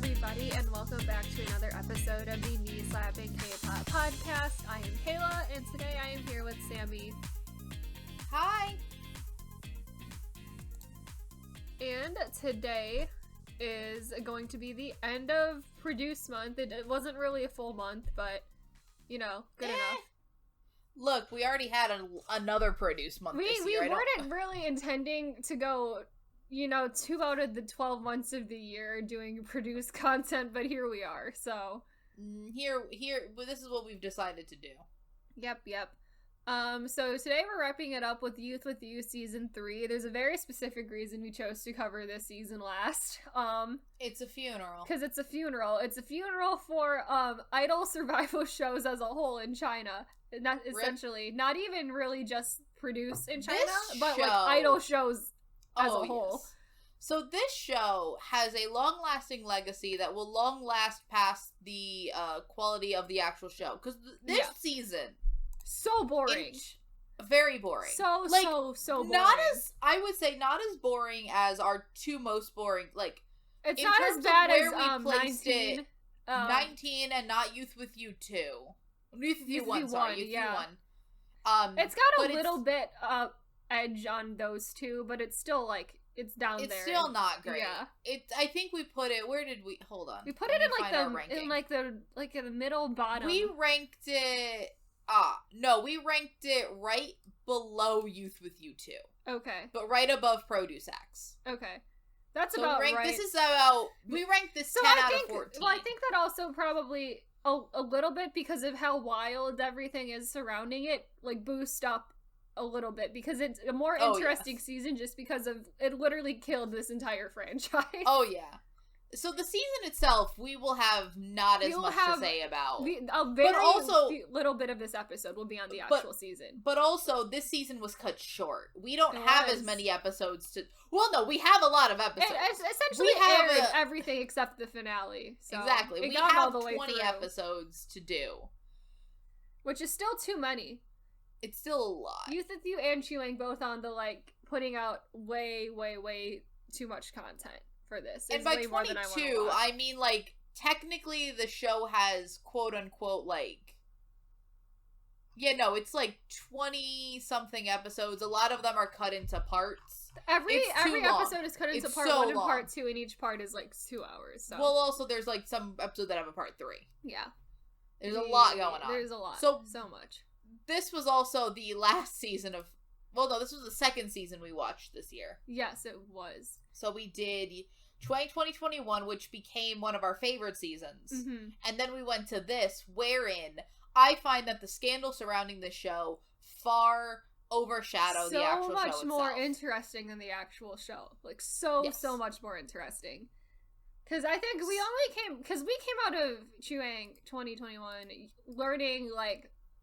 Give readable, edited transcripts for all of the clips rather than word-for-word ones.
everybody, and welcome back to another episode of the Me Slappin Kpop podcast. I am Kayla, and today I am here with Sammi. Hi! And today is going to be the end of Produce Month. It wasn't really a full month, but, you know, good enough. Look, we already had another Produce Month this year. We weren't really intending to go, 2 out of the 12 months of the year doing Produce content, but here we are, so. This is what we've decided to do. Yep. So today we're wrapping it up with Youth With You Season 3. There's a very specific reason we chose to cover this season last. It's a funeral. Because it's a funeral. It's a funeral for, idol survival shows as a whole in China. Not essentially, not even really just Produce in China, but like idol shows as a whole. Yes. So this show has a long-lasting legacy that will long last past the quality of the actual show. Because this season, so boring, very boring. So boring. Not as boring as our two most boring. Like it's not as bad as we placed 19. 19 and not Youth With You 2. Youth With You 1, Youth With You 1. It's got a little bit edge on those two, but it's still like it's down there. It's still not great. Yeah. I think we put it. Where did we? Hold on. We put it in the middle bottom. We ranked it. We ranked it right below Youth With You 2. Okay. But right above Produce X. Okay. That's about right. We ranked this 10 out of 14. Well, I think that also probably a little bit because of how wild everything is surrounding it, like boost up a little bit because it's a more interesting season just because of it literally killed this entire franchise. Oh yeah. So the season itself, we will have not as much to say about. Little bit of this episode will be on the actual season. But also, this season was cut short. We don't have as many episodes to. Well, no, we have a lot of episodes. It essentially aired everything except the finale. So exactly, we have 20 episodes to do, which is still too many. It's still a lot. Youth With You and Chewing both on the putting out way too much content for this. And by 22, I mean technically the show has quote unquote it's 20 something episodes. A lot of them are cut into parts. Every episode is cut into part 1 and part 2, and each part is 2 hours. So. Well, also there's some episodes that have a part 3. Yeah. There's a lot going on. There's a lot. So much. This was also the last season of. Well, no, this was the second season we watched this year. Yes, it was. So we did 2020-21, which became one of our favorite seasons. Mm-hmm. And then we went to this, wherein I find that the scandal surrounding this show far overshadow the actual show itself. So much more interesting than the actual show. So much more interesting. Because I think we came out of Chuang 2021 learning,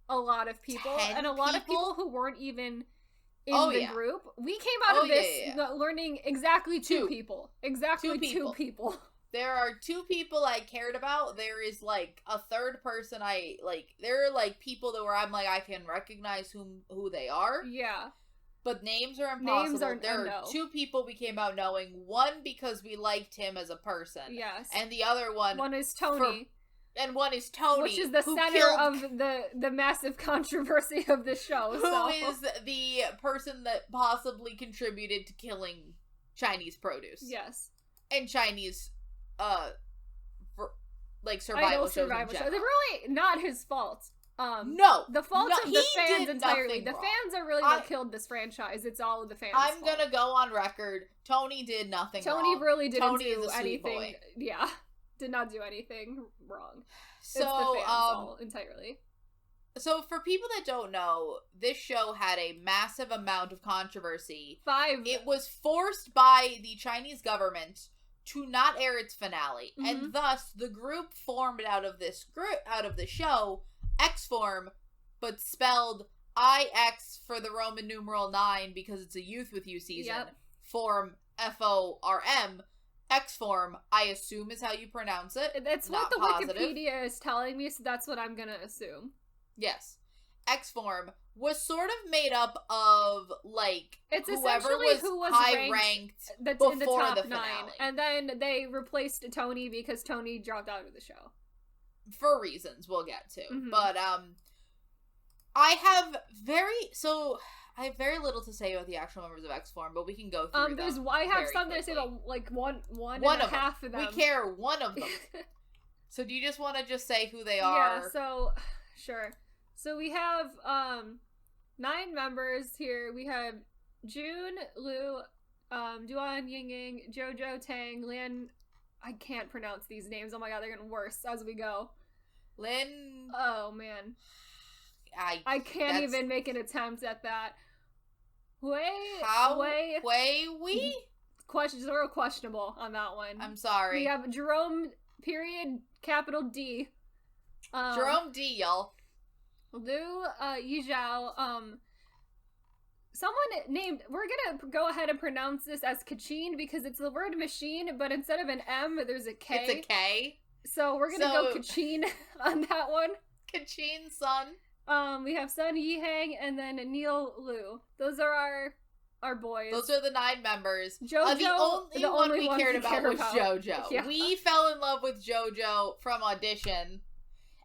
a lot of people. And a lot of people who weren't even in the group. We came out of this learning exactly two people. Exactly two people. There are 2 people I cared about. There is a third person I there are people that where I'm I can recognize who they are. Yeah. But names are impossible. There are 2 people we came out knowing. One because we liked him as a person. Yes. And the other one is Tony. And one is Tony, which is the center of the massive controversy of the show. Who is the person that possibly contributed to killing Chinese produce? Yes, and Chinese, survival shows. They're really not his fault. No, the fault of the fans entirely. The fans are really what killed this franchise. It's all the fans. I'm gonna go on record. Tony did nothing wrong. Tony really didn't do anything. Yeah. Did not do anything wrong. So, it's the fans all entirely. So, for people that don't know, this show had a massive amount of controversy. 5. It was forced by the Chinese government to not air its finale, and thus the group formed out of the show, X form, but spelled IX for the Roman numeral 9 because it's a Youth With You season. Yep. Form FORM. X form, I assume is how you pronounce it. That's what the Wikipedia is telling me, so that's what I'm gonna assume. Yes. X Form was sort of made up of, like, it's whoever who was high ranked before in the top the 9. finale. And then they replaced Tony because Tony dropped out of the show. For reasons we'll get to. Mm-hmm. But, I have very little to say about the actual members of X Form, but we can go through them. I have something to say about, like, one and a half of them. We care one of them. So do you just want to just say who they are? Yeah, so, sure. So we have 9 members here. We have June, Lu, Duan, Yingying, Jojo, Tang, Lin. I can't pronounce these names. Oh my god, they're getting worse as we go. Lin. Oh man. I can't even make an attempt at that. We? Questions are real questionable on that one. I'm sorry. We have Jerome, period, capital D. Jerome D, y'all. Lu Yizhao, someone named, we're gonna go ahead and pronounce this as Kachin because it's the word machine, but instead of an M, there's a K. It's a K. So we're gonna go Kachin on that one. Kachin Sun. We have Sun Yihang and then Neil Liu. Those are our boys. Those are the 9 members. JoJo, the only one we cared about was JoJo. Yeah. We fell in love with JoJo from audition.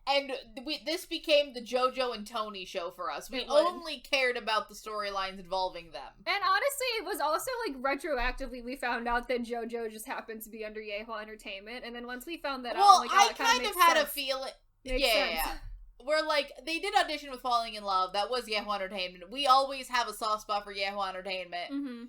And this became the JoJo and Tony show for us. We only cared about the storylines involving them. And honestly, it was also, like, retroactively we found out that JoJo just happened to be under Yehua Entertainment. And then once we found that out, I'm like, I kind of had a feeling... Yeah. We're like, they did audition with Falling in Love. That was Yehua Entertainment. We always have a soft spot for Yehua Entertainment. Mm-hmm.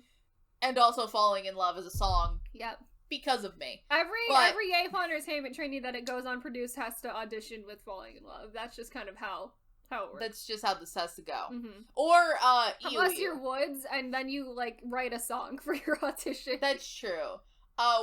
And also Falling in Love is a song. Yep. Because of me. Every Yehua Entertainment trainee that it goes on produce has to audition with Falling in Love. That's just kind of how it works. That's just how this has to go. Mm-hmm. Or, unless you're Woods, and then you, like, write a song for your audition. That's true.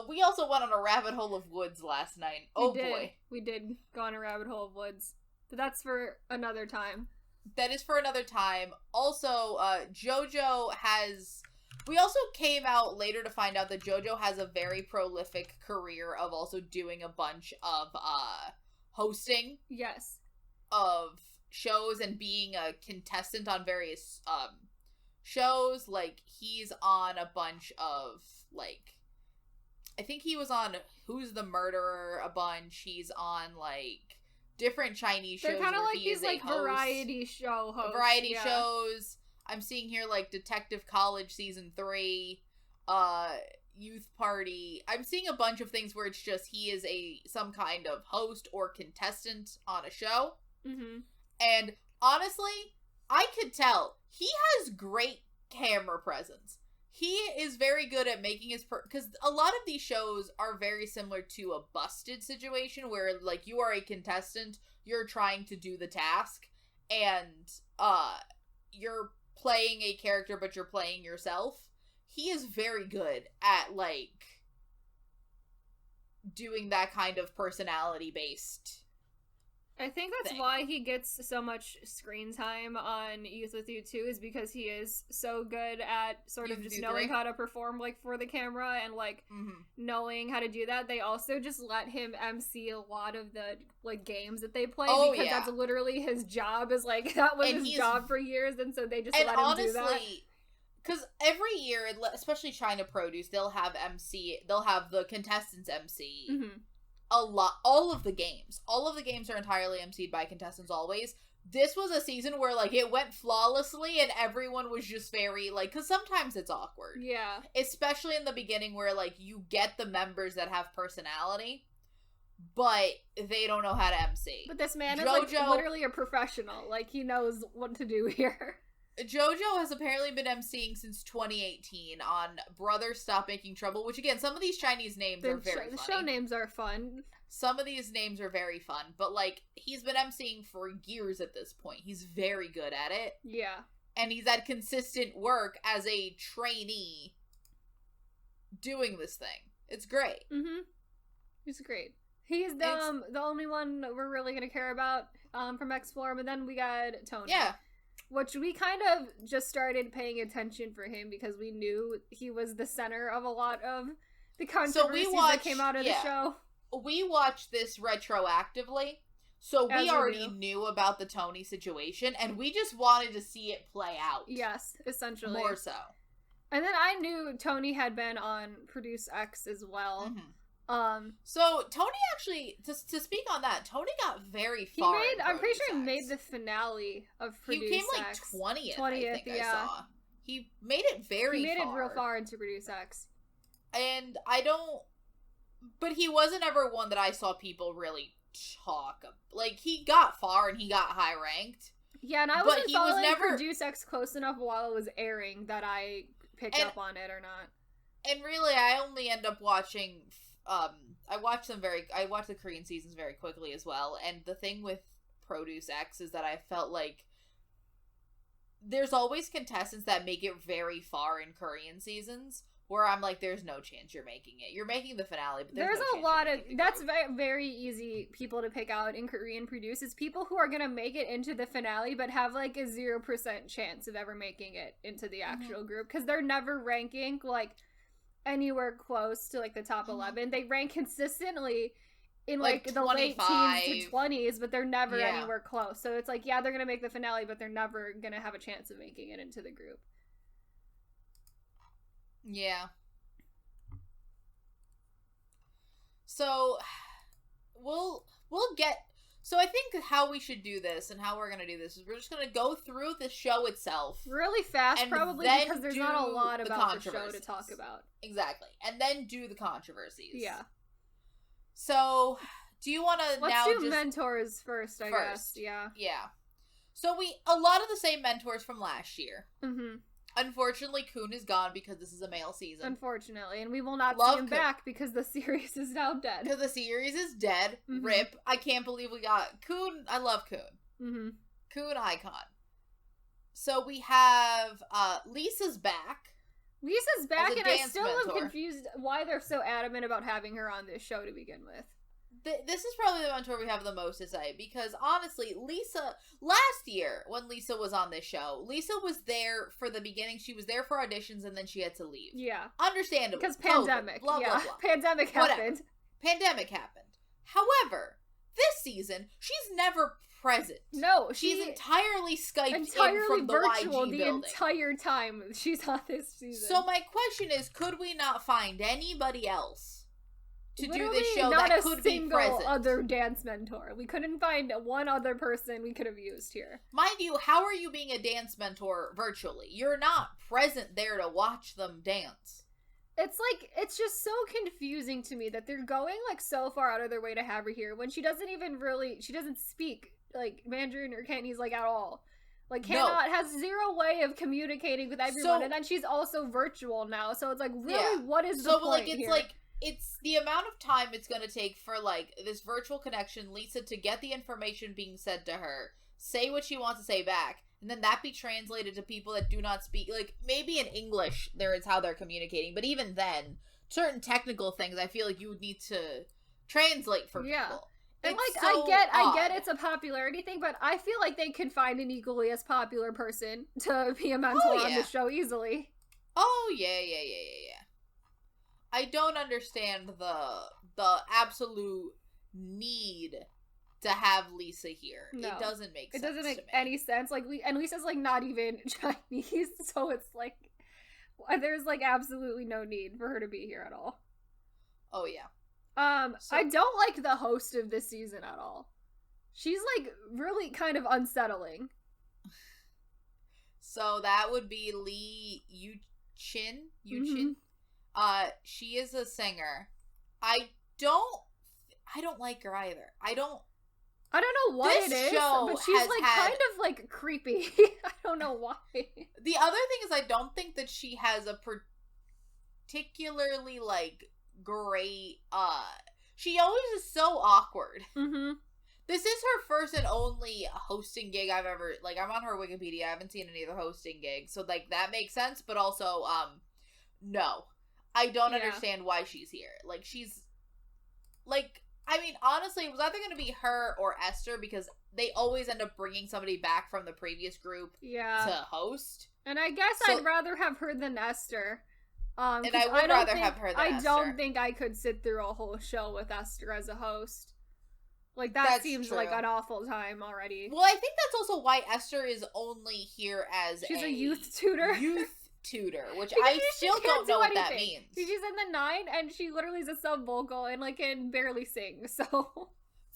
We also went on a rabbit hole of Woods last night. Boy. We did go on a rabbit hole of Woods. But that's for another time. That is for another time. Also, JoJo has... We also came out later to find out that JoJo has a very prolific career of also doing a bunch of hosting. Yes. Of shows and being a contestant on various shows. Like, he's on a bunch of, like... I think he was on Who's the Murderer a bunch. He's on, like, different Chinese shows. They're kind of like these, like, variety show hosts. Variety shows. I'm seeing here, like, Detective College Season 3, Youth Party. I'm seeing a bunch of things where it's just he is some kind of host or contestant on a show. Mm-hmm. And honestly, I could tell he has great camera presence. He is very good at making his... Because a lot of these shows are very similar to a busted situation where, like, you are a contestant, you're trying to do the task, and you're playing a character, but you're playing yourself. He is very good at, like, doing that kind of personality-based I think that's why he gets so much screen time on Youth With You too, is because he is so good at sort of just knowing how to perform, like, for the camera and, like, knowing how to do that. They also just let him MC a lot of the, like, games that they play because that's literally his job, is, like, that was his job for years, and so they just let him do that. Because every year, especially China Produce, they'll have the contestants MC. Mm-hmm. All of the games are entirely emceed by contestants always. This was a season where, like, it went flawlessly and everyone was just very, like, because sometimes it's awkward. Yeah. Especially in the beginning where, like, you get the members that have personality, but they don't know how to MC. But this man is, like, literally a professional. Like, he knows what to do here. JoJo has apparently been emceeing since 2018 on Brothers Stop Making Trouble, which, again, some of these Chinese names are very funny. The show names are fun. Some of these names are very fun, but, like, he's been emceeing for years at this point. He's very good at it. Yeah. And he's had consistent work as a trainee doing this thing. It's great. Mm-hmm. He's great. He's the only one we're really going to care about from X-Form, and then we got Tony. Yeah. Which we kind of just started paying attention for him because we knew he was the center of a lot of the controversies that came out of the show. We watched this retroactively. So we already knew about the Tony situation, and we just wanted to see it play out. Yes, essentially. More so. And then I knew Tony had been on Produce X as well. So Tony actually, to speak on that, Tony got very far. I'm pretty sure he made the finale of Produce X. He came like 20th, I think I saw. He made it far. He made it real far into Produce X. And but he wasn't ever one that I saw people really talk about. Like, he got far and he got high ranked. Yeah, and I wasn't following Produce X close enough while it was airing that I picked up on it or not. And really, I only end up watching, I watched the Korean seasons very quickly as well, and the thing with Produce X is that I felt like there's always contestants that make it very far in Korean seasons, where I'm like, there's no chance you're making it. You're making the finale, but there's no a lot of that's very easy people to pick out in Korean Produce. It's people who are gonna make it into the finale, but have like a 0% chance of ever making it into the actual group, because they're never ranking like anywhere close to like the top 11. They rank consistently in like the late teens to 20s, but they're never anywhere close. So it's like, yeah, they're gonna make the finale, but they're never gonna have a chance of making it into the group. Yeah. So we'll get. So I think how we should do this and how we're gonna do this is we're just gonna go through the show itself really fast, probably because there's not a lot about the show to talk about. Exactly, and then do the controversies. Yeah. So, do you want to now do mentors first? I guess. Yeah. Yeah. So a lot of the same mentors from last year. Mm-hmm. Unfortunately, Kun is gone because this is a male season. Unfortunately, and we will not see him back because the series is now dead. Because the series is dead. Mm-hmm. RIP. I can't believe we got Kun. I love Kun. Mm-hmm. Kun icon. So we have Lisa's back. Lisa's back, and I still am confused why they're so adamant about having her on this show to begin with. This is probably the mentor we have the most to say, because honestly, Lisa, last year when Lisa was on this show, Lisa was there for the beginning. She was there for auditions, and then she had to leave. Yeah. Understandable. Because pandemic. Blah, blah, blah. Pandemic happened. Pandemic happened. However, this season, she's never present. No, she's entirely Skyped in from the virtual YG the building. Entire time she's on this season. So my question is, could we not find anybody else to do this show that could be present? Not a single other dance mentor. We couldn't find one other person we could have used here. Mind you, how are you being a dance mentor virtually? You're not present there to watch them dance. It's like, it's just so confusing to me that they're going like so far out of their way to have her here when she doesn't speak like Mandarin or Cantonese like at all. Like, has zero way of communicating with everyone, and then she's also virtual now, so it's like, really, what is the point here? It's the amount of time it's going to take for, like, this virtual connection, Lisa, to get the information being said to her, say what she wants to say back, and then that be translated to people that do not speak. Like, maybe in English, there is how they're communicating, but even then, certain technical things, I feel like you would need to translate for people. And, it's like, so I get it's a popularity thing, but I feel like they could find an equally as popular person to be a mentor on the show easily. Oh, yeah. I don't understand the absolute need to have Lisa here. No, it doesn't make sense. It doesn't make any sense. Like, and Lisa's like not even Chinese, so it's like there's like absolutely no need for her to be here at all. Oh yeah. I don't like the host of this season at all. She's like really kind of unsettling. So that would be Lee Yuchin. Mm-hmm. She is a singer. I don't like her either. I don't know what it is, but she's like kind of like creepy. I don't know why. The other thing is, I don't think that she has a particularly like great. She always is so awkward. Mm-hmm. This is her first and only hosting gig I've ever, like, I'm on her Wikipedia. I haven't seen any other hosting gigs, so like that makes sense. But also, no. I don't understand why she's here. Like, she's, like, I mean, honestly, it was either going to be her or Esther, because they always end up bringing somebody back from the previous group to host. And I guess I'd rather have her than Esther. And I would rather have her than Esther. I don't think I could sit through a whole show with Esther as a host. Like, that seems like an awful time already. Well, I think that's also why Esther is only here as She's a youth tutor. Which I still don't know what that means. She's in the 9, and she literally is a sub-vocal and, like, can barely sing, so...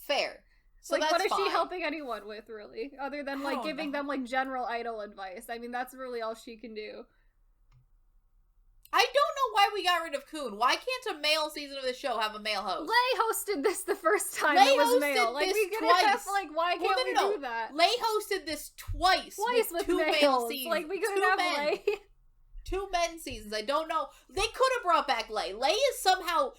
Fair. So like, that's what is fine. she helping anyone with, really? Other than, like, giving them, like, general idol advice. I mean, that's really all she can do. I don't know why we got rid of Kun. Why can't a male season of the show have a male host? Lay hosted this the first time Lay it was hosted male. Like, this we could twice. have, like, why can't we do that? Lay hosted this twice with 2 male seasons. Like, we couldn't have Lay. 2 men seasons. I don't know. They could have brought back Lay. Lay is somehow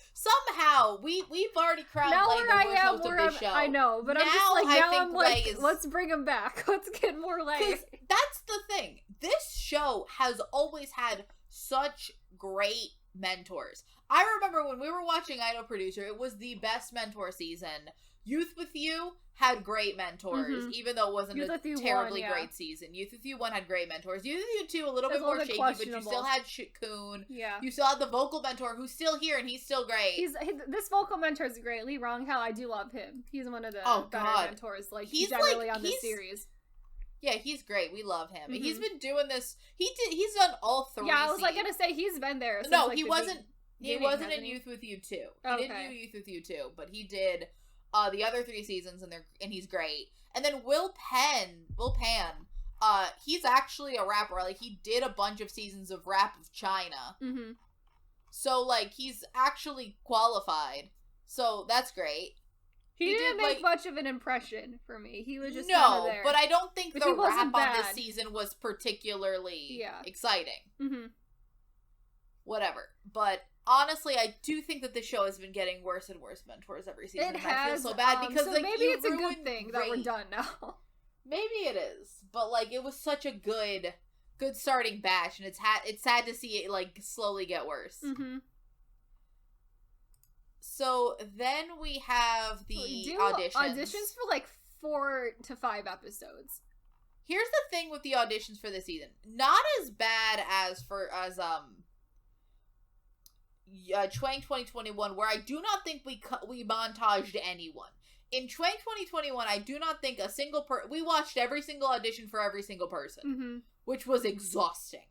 we've already crowned now Lay the worst host of this show. I know, but I'm like, let's bring him back. Let's get more Lay. Because that's the thing. This show has always had such great mentors. I remember when we were watching Idol Producer, it was the best mentor season. Youth With You had great mentors, even though it wasn't a terribly great season. Youth With You 1 had great mentors. Youth With You 2 a little bit more shaky, but you still had Kun. Yeah. You still had the vocal mentor who's still here, and he's still great. This vocal mentor is great. Lee Ronghao, I do love him. He's one of the better mentors. Like, he's generally on this series. Yeah, he's great. We love him. He's been doing this. He's done all 3. Yeah, I was like gonna say he's been there. Since, no, like, he wasn't. He wasn't in Youth With You 2. He didn't do Youth With You 2, but he did the other 3 seasons, and he's great. And then Will Pan, he's actually a rapper. Like, he did a bunch of seasons of Rap of China. Mm-hmm. So, like, he's actually qualified. So that's great. He didn't make much of an impression for me. He was just kind of there. But I don't think the rap on this season was particularly exciting. Mm-hmm. Whatever. But honestly, I do think that the show has been getting worse and worse mentors every season. It has. I feel so bad because so like, maybe it's a good thing that we're done now. Maybe it is, but like it was such a good starting batch, and it's sad to see it like slowly get worse. Mm-hmm. So then we have the auditions. Auditions for like 4 to 5 episodes. Here's the thing with the auditions for this season: not as bad as Chwang 2021, where I do not think we montaged anyone. In Chwang 2021, I do not think a single we watched every single audition for every single person, which was exhausting.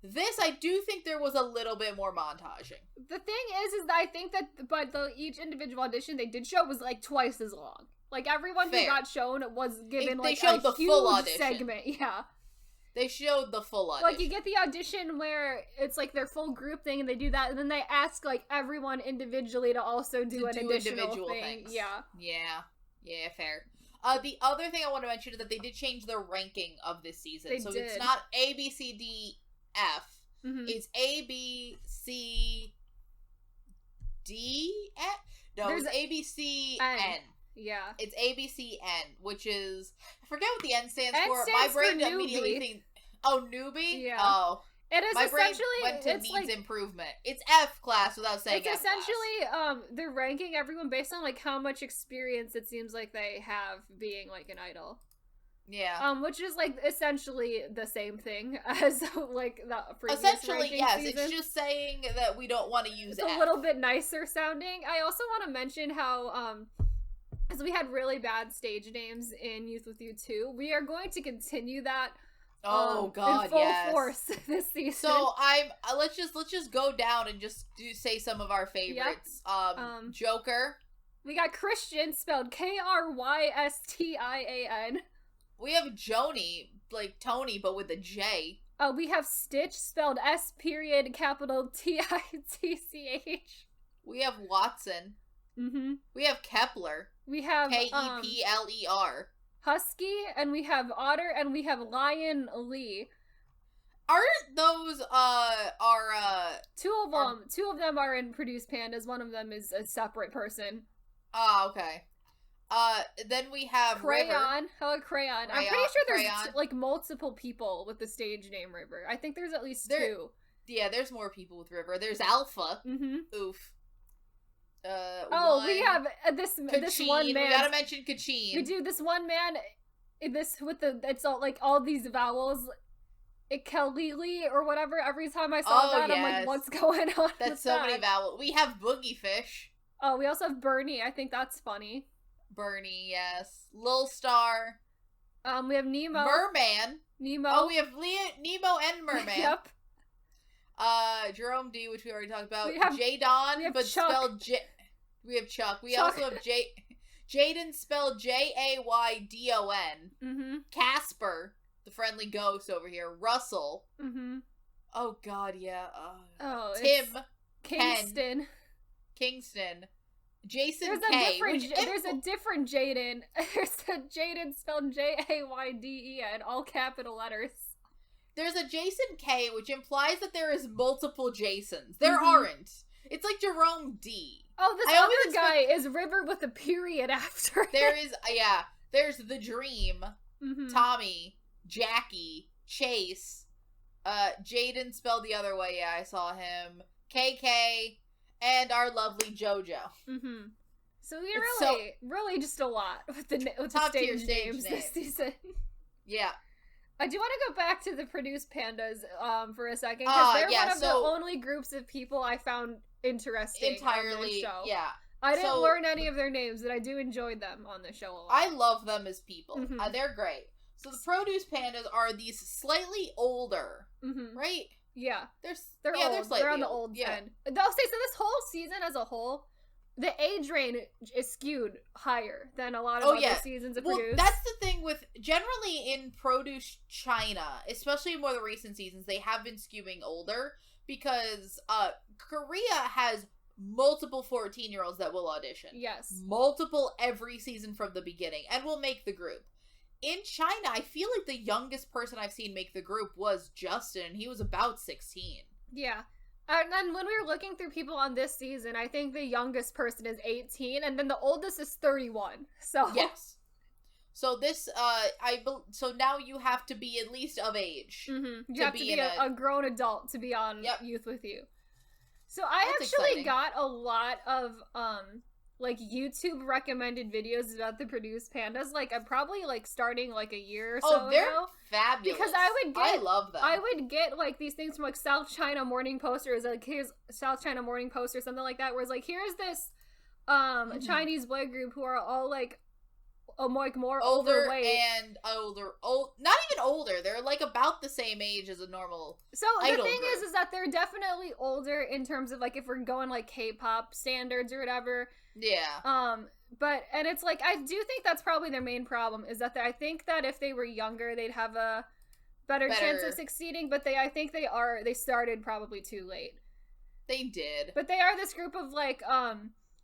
This, I do think there was a little bit more montaging. The thing is that I think that each individual audition they did show was like twice as long. Like everyone who got shown was given like a huge full audition segment. Yeah. They showed the full audition. Like, you get the audition where it's, like, their full group thing, and they do that, and then they ask, like, everyone individually to also do an additional thing. Things. Yeah. Yeah, fair. The other thing I want to mention is that they did change the ranking of this season. So it's not A, B, C, D, F. Mm-hmm. It's A, B, C, D, F? No, it's A, B, C, N. Yeah. It's A, B, C, N, which is... I forget what the N stands for. My brain immediately thinks... Oh, newbie? Yeah. Oh. It is my essentially... brain went to needs like, improvement. It's F class without saying F F class. It's essentially, they're ranking everyone based on, like, how much experience it seems like they have being, like, an idol. Yeah. Which is, like, essentially the same thing as, like, the previous essentially, yes. season. It's just saying that we don't want to use It's F. a little bit nicer sounding. I also want to mention how, because we had really bad stage names in Youth With You 2. We are going to continue that in full force this season. So let's just go down and just say some of our favorites. Yep. Joker. We got Christian, spelled Krystian. We have Joni, like Tony, but with a J. We have Stitch, spelled S.TITCH. We have Watson. Mm-hmm. We have Kepler. We have Kepler. Husky, and we have Otter, and we have Lion Lee. Aren't those two of them are in Produce Pandas. One of them is a separate person. Oh, okay. Then we have Crayon. River. Hello, Crayon. I'm pretty sure there's like multiple people with the stage name River. I think there's at least 2. Yeah, there's more people with River. There's Alpha. Mm-hmm. Oof. We have this one man. We gotta mention Kachin. We do this one man. It's all like all these vowels. Ikelili or whatever. Every time I saw that, yes. I'm like, what's going on? That's so many vowels. We have Boogie Fish. Oh, we also have Bernie. I think that's funny. Bernie, yes. Lil Star. We have Nemo. Nemo. Oh, we have Nemo and Merman. Yep. Jerome D, which we already talked about. We have Jadon, but Chuck. spelled J. We have Chuck. We Chuck. also have Jaden, spelled Jaydon. Mm-hmm. Casper, the friendly ghost over here. Russell. Mm-hmm. Oh God, yeah. Tim. Kingston. Jason there's K. There's a different Jaden. There's a Jaden spelled Jayden, all capital letters. There's a Jason K, which implies that there is multiple Jasons. There Mm-hmm. aren't. It's like Jerome D. Oh, this other guy is River with a period after it. There is, there's The Dream, mm-hmm. Tommy, Jackie, Chase, Jaden spelled the other way, I saw him, KK, and our lovely JoJo. Mm-hmm. So we really just a lot with the stage names this season. Yeah. I do want to go back to the produced pandas for a second, because they're one of the only groups of people I found interesting on this show. Yeah. I didn't learn any of their names, but I do enjoy them on the show a lot. I love them as people. Mm-hmm. They're great. So the produced pandas are these slightly older, mm-hmm. right? Yeah. They're old. They're on the old yeah. end. I'll say, so this whole season as a whole, the age range is skewed higher than a lot of other seasons of Produce. That's the thing with, generally in Produce China, especially in more of the recent seasons, they have been skewing older, because Korea has multiple 14-year-olds that will audition. Yes. Multiple every season from the beginning, and will make the group. In China, I feel like the youngest person I've seen make the group was Justin, and he was about 16. Yeah. And then when we were looking through people on this season, I think the youngest person is 18, and then the oldest is 31. So yes. So this, so now you have to be at least of age. Mm-hmm. You have to be a grown adult to be on Youth With You. So I actually got a lot of, like, YouTube recommended videos about the produced pandas, like, I'm probably, like, starting, like, a year or so ago. Oh, they're fabulous. Because I love them. I would get, like, these things from, like, South China Morning Post, or, like, here's South China Morning Post or something like that, where it's, like, here's this, Chinese boy group who are all, like, more older overweight. And not even older, they're, like, about the same age as a normal So the thing is that they're definitely older in terms of, like, if we're going, like, K-pop standards or whatever. Yeah. But, and it's like, I do think that's probably their main problem, is that I think that if they were younger, they'd have a better chance of succeeding, but I think they started probably too late. They did. But they are this group of, like,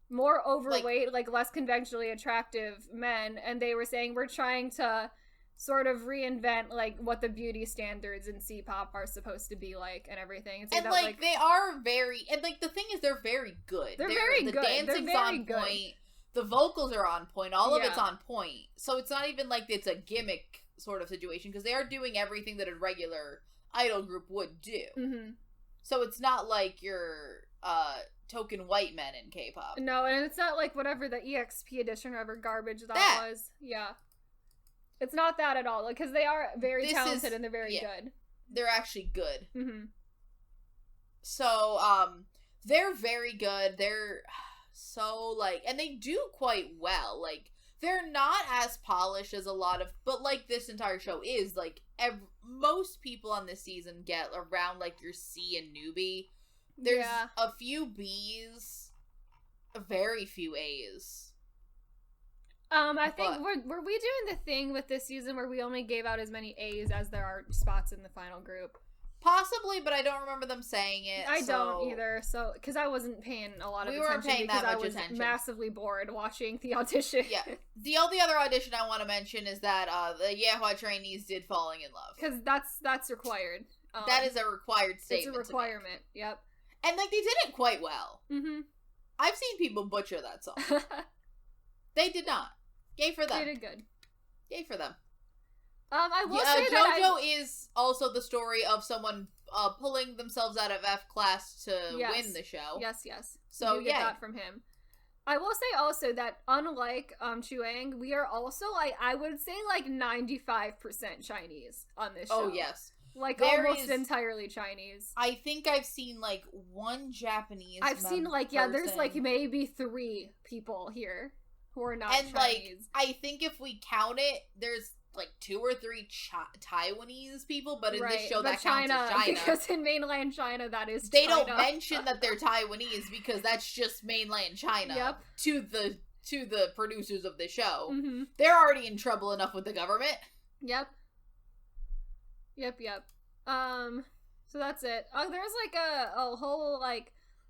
more overweight, like less conventionally attractive men, and they were saying, we're trying to sort of reinvent, like, what the beauty standards in C-pop are supposed to be like, and everything. And, like, they are very, and, like, the thing is, they're very good. They're very good. The dancing's on point. The vocals are on point. All of it's on point. So it's not even like it's a gimmick sort of situation, because they are doing everything that a regular idol group would do. Mm-hmm. So it's not like your token white men in K-pop. No, and it's not like whatever the EXP edition or whatever garbage that was. Yeah. It's not that at all, because they are very talented and they're very good. They're actually good. Mm-hmm. So, they're very good. They're so, like, and they do quite well. Like, they're not as polished as a lot of, but, like, this entire show is, like, most people on this season get around, like, your C and newbie. There's a few B's, very few A's. I think, were we doing the thing with this season where we only gave out as many A's as there are spots in the final group? Possibly, but I don't remember them saying it. I don't either, so, because I wasn't paying a lot of attention. We weren't paying that much attention. I was massively bored watching the audition. Yeah. The only other audition I want to mention is that the Yehua trainees did Falling in Love. Because that's required. That is a required statement. It's a requirement, yep. And, like, they did it quite well. Mm-hmm. I've seen people butcher that song. They did not. Yay for them. They did good. Yay for them. I will say that JoJo is also the story of someone pulling themselves out of F class to win the show. Yes. So you get that from him. I will say also that unlike Chuang, we are also, like, I would say, like, 95% Chinese on this show. Oh yes. Like, almost entirely Chinese. I think I've seen, like, one Japanese I've seen, like, there's, like, maybe 3 people here who are not and, Chinese. I think if we count it, there's, 2 or 3 Taiwanese people, but in this show that counts as China. Because in mainland China, that is They China. don't mention that they're Taiwanese because that's just mainland China. Yep. To the producers of the show. Mm-hmm. They're already in trouble enough with the government. Yep. So that's it. There's, a whole,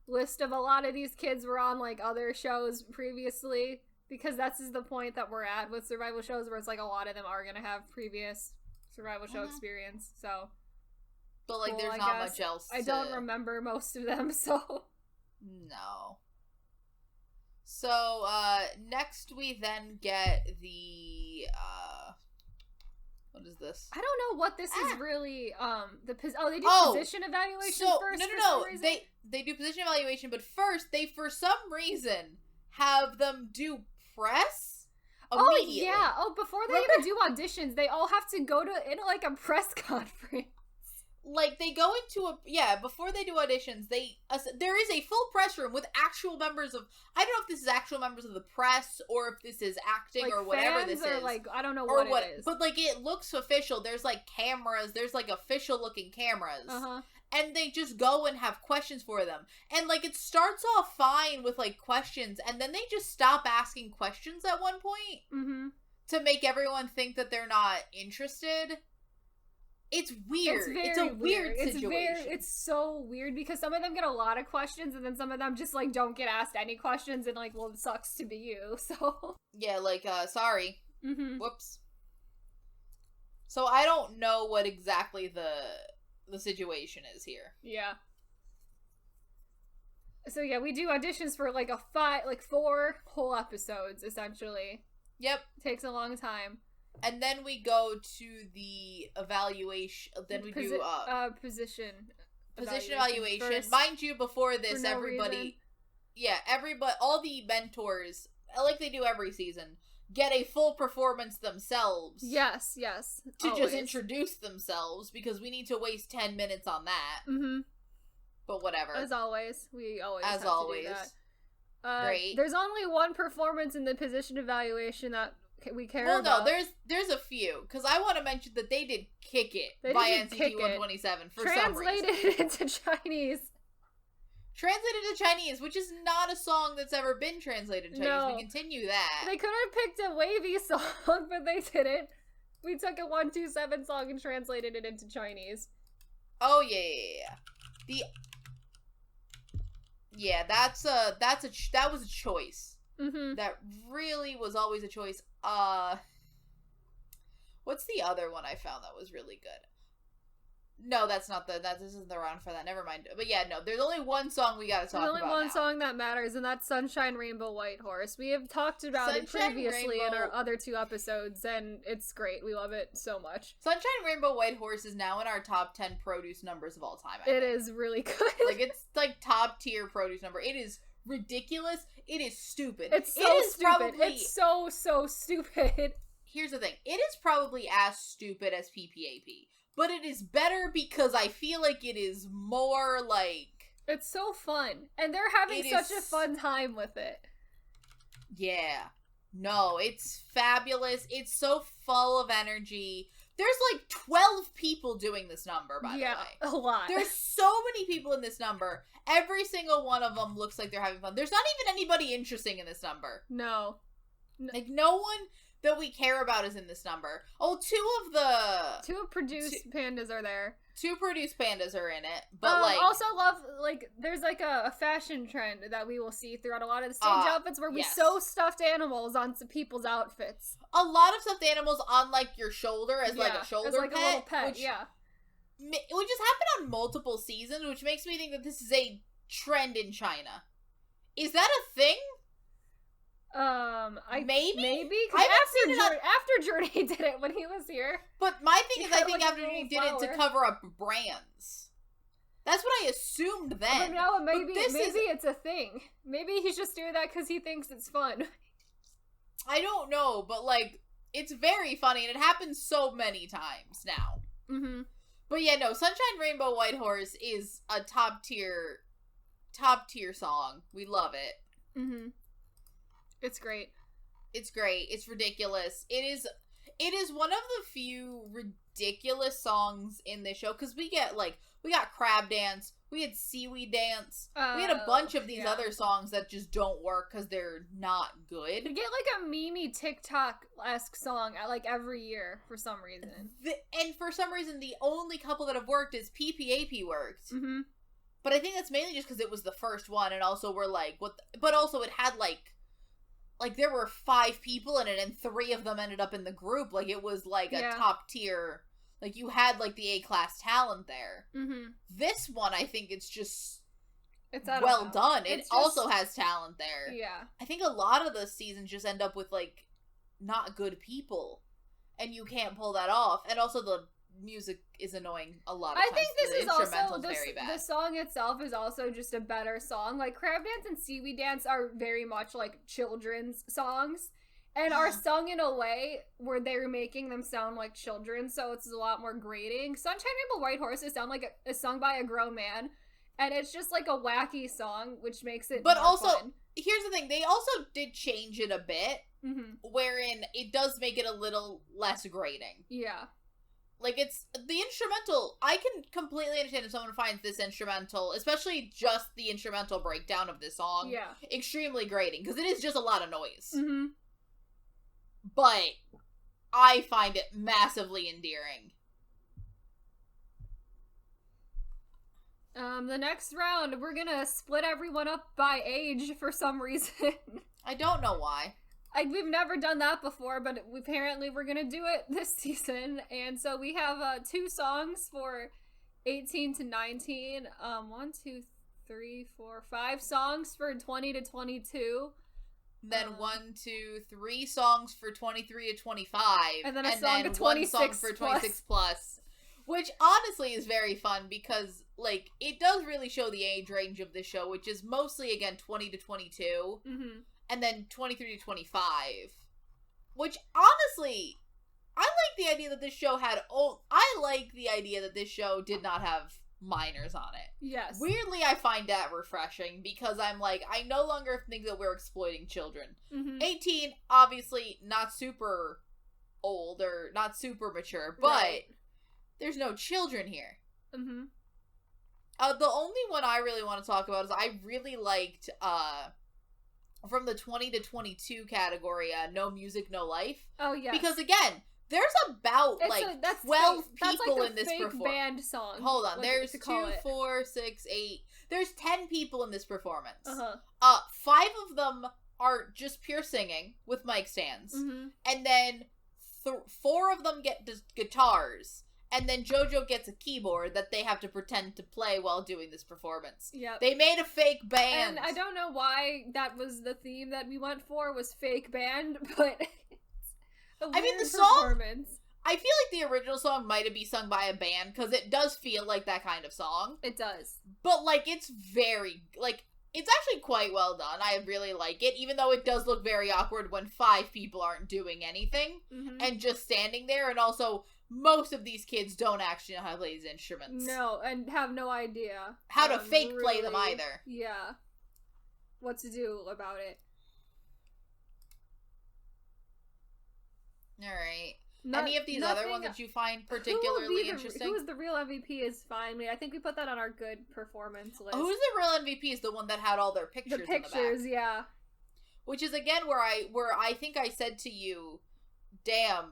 list of a lot of these kids were on, other shows previously. Because that's the point that we're at with survival shows, where it's, a lot of them are gonna have previous survival show experience, so. But, there's not much else I don't remember most of them, so. No. So, next we then get the, what is this? I don't know what this is really, they do position evaluation first No. for some reason? They do position evaluation, but first, they, for some reason, have them do press immediately. Oh, yeah. Before they even do auditions, they all have to go a press conference. They go into before they do auditions, there is a full press room with actual members of, I don't know if this is actual members of the press, or if this is acting, or whatever this or is. I don't know what it is. But, it looks official. There's, cameras, there's, official looking cameras. Uh-huh. And they just go and have questions for them. And, it starts off fine with, questions, and then they just stop asking questions at one point. Mm-hmm. To make everyone think that they're not interested. It's weird. It's a weird situation. It's so weird, because some of them get a lot of questions, and then some of them just, don't get asked any questions, and, well, it sucks to be you, so. Yeah, sorry. Mm-hmm. Whoops. So I don't know what exactly the situation is here. Yeah. So yeah, we do auditions for 4 whole episodes, essentially. Yep. Takes a long time. And then we go to the evaluation, then we do position evaluation. First, Mind you, before this, no everybody all the mentors, like they do every season, get a full performance themselves. Yes. To always. Just introduce themselves, because we need to waste 10 minutes on that. Mm-hmm. But whatever. As always. We always As have always. to do that. Great. There's only one performance in the position evaluation that we care about. Well, no, there's a few, because I want to mention that they did Kick It by NCT 127 for some reason. Translated into Chinese. Translated to Chinese, which is not a song that's ever been translated to Chinese. No. We continue that. They could have picked a wavy song, but they didn't. We took a 127 song and translated it into Chinese. Oh yeah. That was a choice. Mm-hmm. That really was always a choice. What's the other one I found that was really good? No, this isn't the round for that. Never mind. But yeah, no, there's only one song we gotta talk about. There's only one song that matters, and that's Sunshine Rainbow White Horse. We have talked about it previously in our other 2 episodes, and it's great. We love it so much. Sunshine Rainbow White Horse is now in our top 10 produce numbers of all time. It is really good. It's top tier produce number. It is ridiculous. It is stupid. It's so stupid. It's so stupid. Here's the thing. It is probably as stupid as PPAP. But it is better because I feel like it is more it's so fun. And they're having such a fun time with it. Yeah. No, it's fabulous. It's so full of energy. There's 12 people doing this number, by the way. Yeah, a lot. There's so many people in this number. Every single one of them looks like they're having fun. There's not even anybody interesting in this number. No. No one that we care about is in this number. Oh, 2 produced pandas are there. 2 produced pandas are in it, but also love there's a fashion trend that we will see throughout a lot of the stage outfits where we sew stuffed animals onto people's outfits. A lot of stuffed animals on your shoulder as a shoulder as, pet, a little pet, which just happened on multiple seasons, which makes me think that this is a trend in China. Is that a thing? Maybe after Journey did it when he was here. But my thing is, I think after Journey did it to cover up brands. That's what I assumed then. But no, maybe it's a thing. Maybe he's just doing that because he thinks it's fun. I don't know, but it's very funny, and it happens so many times now. Mm-hmm. But yeah, no, Sunshine Rainbow White Horse is a top tier song. We love it. Mm-hmm. It's great. It's great. It's ridiculous. It is one of the few ridiculous songs in this show, because we got Crab Dance, we had Seaweed Dance, we had a bunch of these other songs that just don't work because they're not good. We get like a meme TikTok-esque song like every year for some reason. And for some reason, the only couple that have worked is PPAP worked. Mm-hmm. But I think that's mainly just because it was the first one, and also we're like, but also it had like there were 5 people in it, and 3 of them ended up in the group. Like, it was like a top tier. Like, you had like the A-class talent there. Mm-hmm. This one, I think it's just well done. It also has talent there. Yeah. I think a lot of the seasons just end up with like not good people, and you can't pull that off. And also the music is annoying a lot of times. I think this is also very bad. The song itself is also just a better song. Like, Crab Dance and Seaweed Dance are very much like children's songs, and are sung in a way where they're making them sound like children, so it's a lot more grating. Sunshine Rainbow White Horses sound like it's sung by a grown man, and it's just like a wacky song, which makes it but more also fun. Here's the thing, they also did change it a bit, wherein it does make it a little less grating. Yeah. Like, it's the instrumental. I can completely understand if someone finds this instrumental, especially just the instrumental breakdown of this song, extremely grating, because it is just a lot of noise. Mm-hmm. But I find it massively endearing. The next round, we're gonna split everyone up by age for some reason. I don't know why. We've never done that before, but apparently we're gonna do it this season. And so we have 2 songs for 18 to 19. 1, 2, 3, 4, 5 songs for 20 to 22. Then 1, 2, 3 songs for 23 to 25. And then a song to 26 one song for 26 plus. Which honestly is very fun because, like, it does really show the age range of this show, which is mostly, again, 20 to 22. Mm-hmm. And then 23 to 25. Which, honestly, I like the idea that this show had... I like the idea that this show did not have minors on it. Yes. Weirdly, I find that refreshing because I'm like, I no longer think that we're exploiting children. Mm-hmm. 18, obviously, not super old or not super mature, but there's no children here. Mm-hmm. The only one I really want to talk about is I really liked... from the 20 to 22 category, No Music, No Life. Oh, yeah. Because, again, there's about, 12 people in this performance. Band song. Hold on. There's 2, 4, 6, 8. There's 10 people in this performance. 5 of them are just pure singing with mic stands. Mm-hmm. And then 4 of them get guitars. And then JoJo gets a keyboard that they have to pretend to play while doing this performance. Yep. They made a fake band. And I don't know why that was the theme that we went for, was fake band, but it's a weird the song, performance. I feel like the original song might have been sung by a band, because it does feel like that kind of song. It does. But, like, it's very, like, it's actually quite well done. I really like it, even though it does look very awkward when 5 people aren't doing anything, and just standing there, and also... most of these kids don't actually know how to play these instruments. No, and have no idea. How to fake play them either. Yeah. What to do about it. Alright. Any of these other ones that you find particularly interesting? Who is the real MVP is fine. I think we put that on our good performance list. Who's the real MVP is the one that had all their pictures in the back. Yeah. Which is, again, where I think I said to you, damn...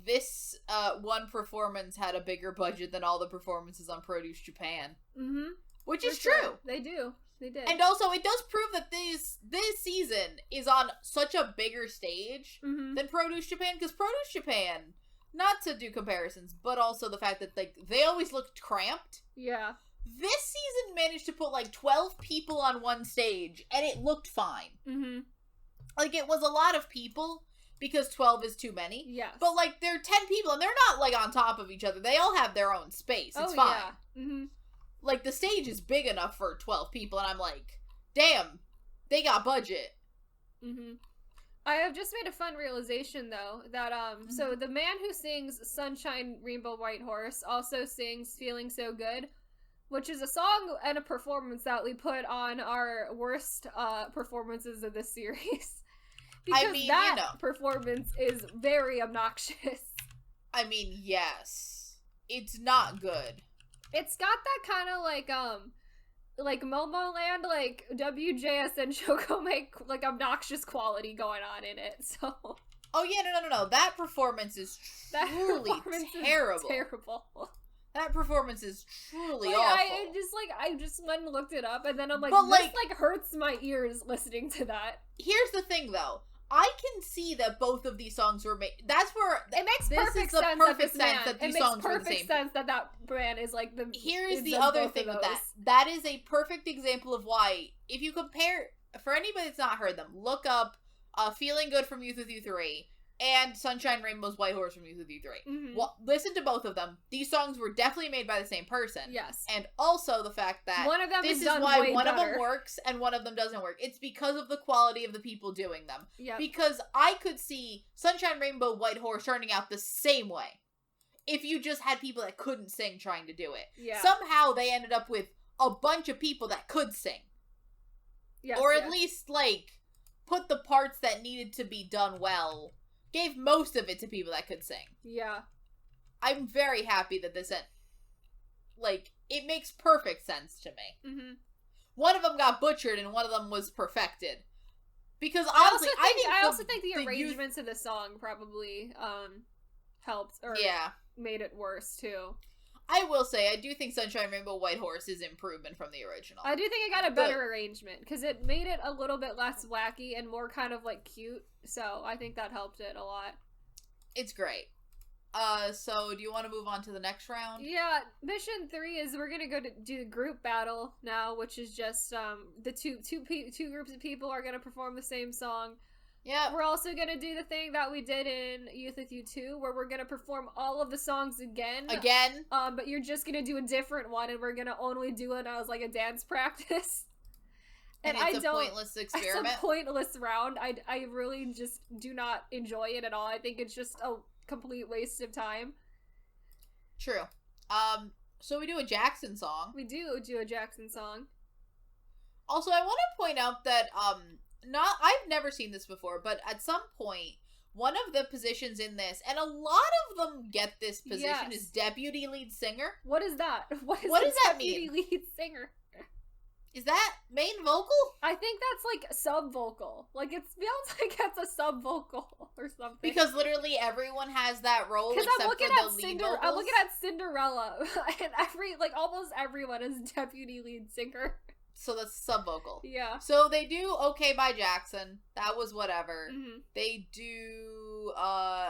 this one performance had a bigger budget than all the performances on Produce Japan. Mm-hmm. Which is true. They do. They did. And also, it does prove that this season is on such a bigger stage than Produce Japan, because Produce Japan, not to do comparisons, but also the fact that, like, they always looked cramped. Yeah. This season managed to put, like, 12 people on one stage, and it looked fine. Mm-hmm. Like, it was a lot of people, because 12 is too many. Yes. But, like, there are 10 people, and they're not, like, on top of each other. They all have their own space. It's fine. Yeah. Mm-hmm. Like, the stage is big enough for 12 people, and I'm like, damn, they got budget. Mm-hmm. I have just made a fun realization, though, that, so the man who sings Sunshine Rainbow White Horse also sings Feeling So Good, which is a song and a performance that we put on our worst performances of this series. Because I mean, that performance is very obnoxious. I mean, yes. It's not good. It's got that kind of like Momoland, like WJS and Choco make like obnoxious quality going on in it. So. Oh yeah, no. That performance is truly terrible. Terrible. That performance is truly like, awful. I just went and looked it up, and then I'm like, but, this like hurts my ears listening to that. Here's the thing, though. I can see that both of these songs were made. That's where it makes perfect sense that these songs were the same. It makes perfect sense that brand is like the. Here's the other thing with that. That is a perfect example of why, if you compare, for anybody that's not heard them, look up "Feeling Good" from Youth With You 3 and "Sunshine Rainbow's White Horse" from Youth With You 3. Mm-hmm. Well, listen to both of them. These songs were definitely made by the same person. Yes. And also the fact that one of them this is why one of them works and one of them doesn't work. It's because of the quality of the people doing them. Yeah. Because I could see "Sunshine Rainbow White Horse" turning out the same way if you just had people that couldn't sing trying to do it. Yeah. Somehow they ended up with a bunch of people that could sing. Yes, or at least, like, put the parts that needed to be done well. Gave most of it to people that could sing. Yeah. I'm very happy that this it makes perfect sense to me. Mm-hmm. One of them got butchered and one of them was perfected. Because honestly, I also think the arrangements of the song probably helped or made it worse too. I will say, I do think "Sunshine Rainbow White Horse" is improvement from the original. I do think it got a better arrangement, because it made it a little bit less wacky and more kind of, like, cute, so I think that helped it a lot. It's great. So do you want to move on to the next round? Yeah, mission 3 is we're gonna go to do the group battle now, which is just, the two groups of people are gonna perform the same song. Yeah. We're also gonna do the thing that we did in Youth With You 2, where we're gonna perform all of the songs again. But you're just gonna do a different one, and we're gonna only do it as like a dance practice. And it's a pointless experiment. It's a pointless round. I really just do not enjoy it at all. I think it's just a complete waste of time. True. So we do a Jackson song. We do a Jackson song. Also, I want to point out that I've never seen this before, but at some point, one of the positions in this, and a lot of them get this position, is deputy lead singer. What is that? What does that mean? Deputy lead singer. Is that main vocal? I think that's like sub vocal. Like it feels like it's a sub vocal or something. Because literally everyone has that role except for the lead vocals. I'm looking at Cinderella, and almost everyone is deputy lead singer. So that's sub vocal. Yeah. So they do "Okay" by Jackson. That was whatever. Mm-hmm. They do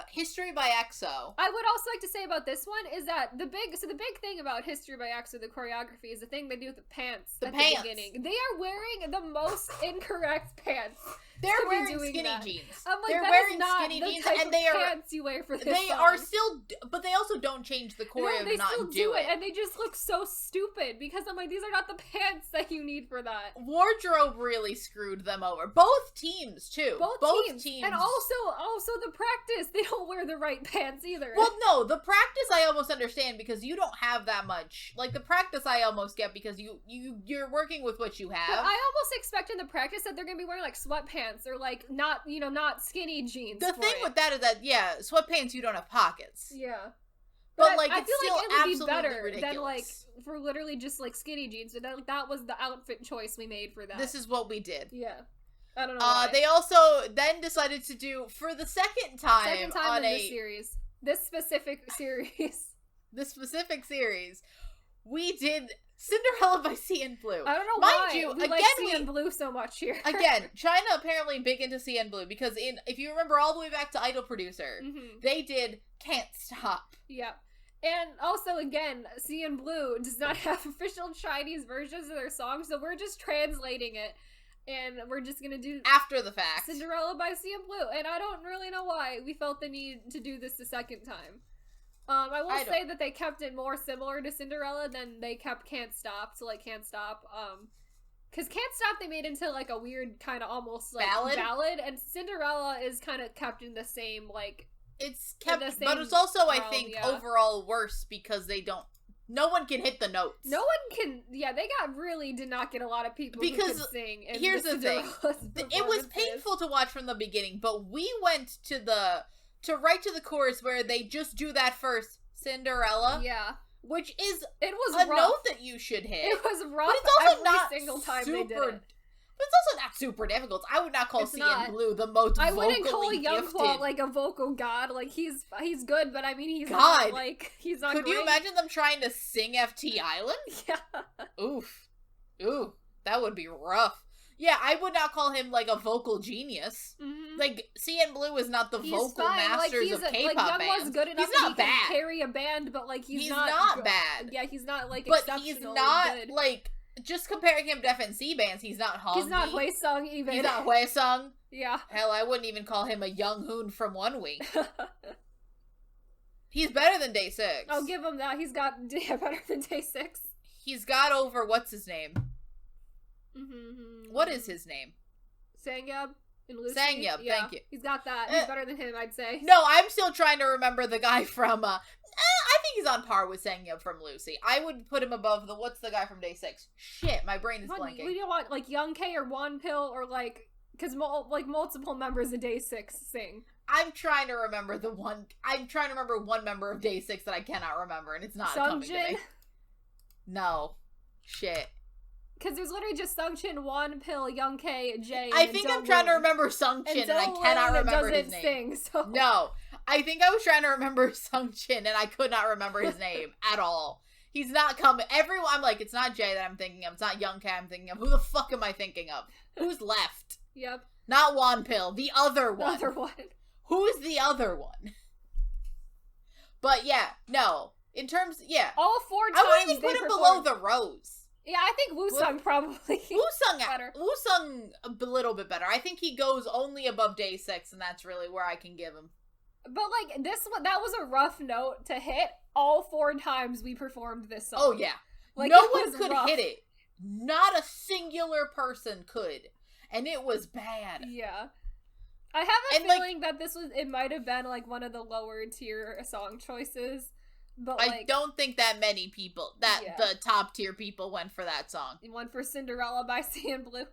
"History" by EXO. I would also like to say about this one is that the big thing about "History" by EXO, the choreography, is the thing they do with the pants at the beginning. They are wearing the most incorrect pants. They're wearing skinny jeans. I'm like, they're wearing skinny jeans, and they are pants you wear for this They song. are still, but they also don't change the choreo to not do it, and they just look so stupid because I'm like, these are not the pants that you need for that. Wardrobe really screwed them over. Both teams too. Both teams, and also the practice. They don't wear the right pants either. Well, no, the practice I almost understand because you don't have that much. Like the practice I almost get because you're working with what you have. But I almost expect in the practice that they're gonna be wearing like sweatpants or like not skinny jeans. The thing with that is that sweatpants you don't have pockets. Yeah. But like I it's feel still like it would be absolutely better ridiculous. than like for literally just like skinny jeans. But that was the outfit choice we made for that. This is what we did. Yeah. I don't know why. They also then decided to do for the second time in this series. This specific series. We did Cinderella by CN Blue. I don't know why we like CN Blue so much here. Again, China apparently big into CN Blue because if you remember all the way back to Idol Producer, they did Can't Stop. Yeah. And also, again, CN Blue does not have official Chinese versions of their songs, so we're just translating it. And we're just gonna do after the fact Cinderella by CN Blue. And I don't really know why we felt the need to do this the second time. I will say that they kept it more similar to Cinderella than they kept Can't Stop. So, like, Can't Stop. Because Can't Stop they made into, like, a weird kind of almost, like, ballad. And Cinderella is kind of kept in the same, like... It's kept, but it's also, I think, overall worse because they don't No one can hit the notes. No one can. Yeah, they did not get a lot of people who could sing. Here's the thing. It was painful to watch from the beginning, but we went right to the chorus where they just do that first Cinderella. Yeah. Which is a rough. Note that you should hit. It was rough, but it's also every not single time super, they did it. But it's also not super difficult. I would not call CN Blue the most vocally gifted. I wouldn't call Youngkwall like a vocal god. Like, he's good, but I mean, he's God. Not, like, he's not Could great. you imagine them trying to sing FT Island? Yeah. Oof. Ooh. That would be rough. Yeah, I would not call him, like, a vocal genius. Mm-hmm. Like, CN Blue is not the vocal masters of K-pop bands. Youngwall's good enough he's not that he bad. can carry a band, but, like, he's not bad. Yeah, he's not, like, but exceptionally he's not, good. like, just comparing him to FNC bands, he's not Hongyi. He's not Huesung even. He's not Huesung. Yeah. Hell, I wouldn't even call him a Young Hoon from One Week. He's better than Day 6. I'll give him that. He's got better than Day 6. He's got over, what's his name? Mm-hmm. What is his name? Sangyub and Lucy. Sangyub, yeah, thank you. He's got that. He's better than him, I'd say. No, I'm still trying to remember the guy from, I think he's on par with Sangyub from Lucy. I would put him above what's the guy from Day 6? Shit, my brain is blanking. We don't want, like, Young K or One Pill or, like, because, multiple members of Day 6 sing. I'm trying to remember one member of Day 6 that I cannot remember, and it's not coming to me. No. Shit. Because there's literally just Sungchin, One Pill, Young K, Jay. I think I'm trying to remember Sungchin, and I cannot remember his name. So. No, I think I was trying to remember Sungchin, and I could not remember his name at all. He's not coming. Everyone, I'm like, it's not Jay that I'm thinking of. It's not Young K I'm thinking of. Who the fuck am I thinking of? Who's left? Yep. Not One Pill. The other one. The other one. Who is the other one? But yeah, no. In terms, yeah. All 4 times I wouldn't even put him below the Rose. Yeah, I think Woosung probably. Woosung a little bit better. I think he goes only above Day 6, and that's really where I can give him. But, like, this one, that was a rough note to hit all 4 times we performed this song. Oh, yeah. Like, no one could hit it. Not a singular person could. And it was bad. Yeah. I have a feeling that it might have been, like, one of the lower tier song choices. But, like, I don't think that many people, the top tier people went for that song. One for Cinderella by CN Blue.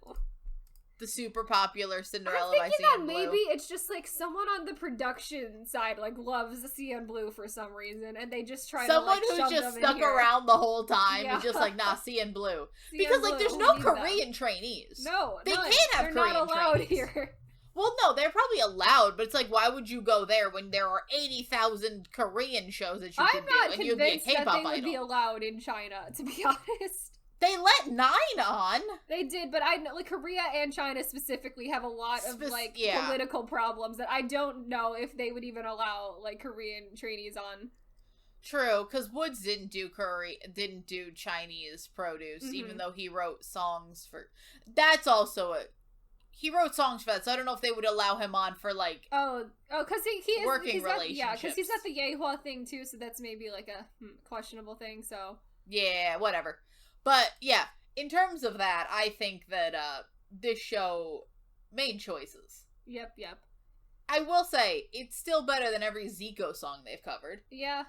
The super popular Cinderella by CN Blue. I'm thinking that maybe it's just, like, someone on the production side, like, loves CN Blue for some reason, and they just try to, like, someone who just stuck around the whole time and just, like, nah, CN Blue. Because, like, there's no Korean trainees. No, they can't have Korean trainees. They're not allowed here. Well, no, they're probably allowed, but it's like, why would you go there when there are 80,000 Korean shows that you could do, and you'd be a K-pop idol? I'm not convinced that they would be allowed in China, to be honest. They let 9 on. They did, but I know, like, Korea and China specifically have a lot of, political problems that I don't know if they would even allow, like, Korean trainees on. True, because Woods didn't do Chinese produce, even though he wrote songs for... That's also he wrote songs for that, so I don't know if they would allow him on for, like... because he is... Working relationships. Yeah, because he's at the Yehua thing, too, so that's maybe, like, a questionable thing, so... Yeah, whatever. But, yeah, in terms of that, I think that, this show made choices. Yep. I will say, it's still better than every Zico song they've covered. Yeah.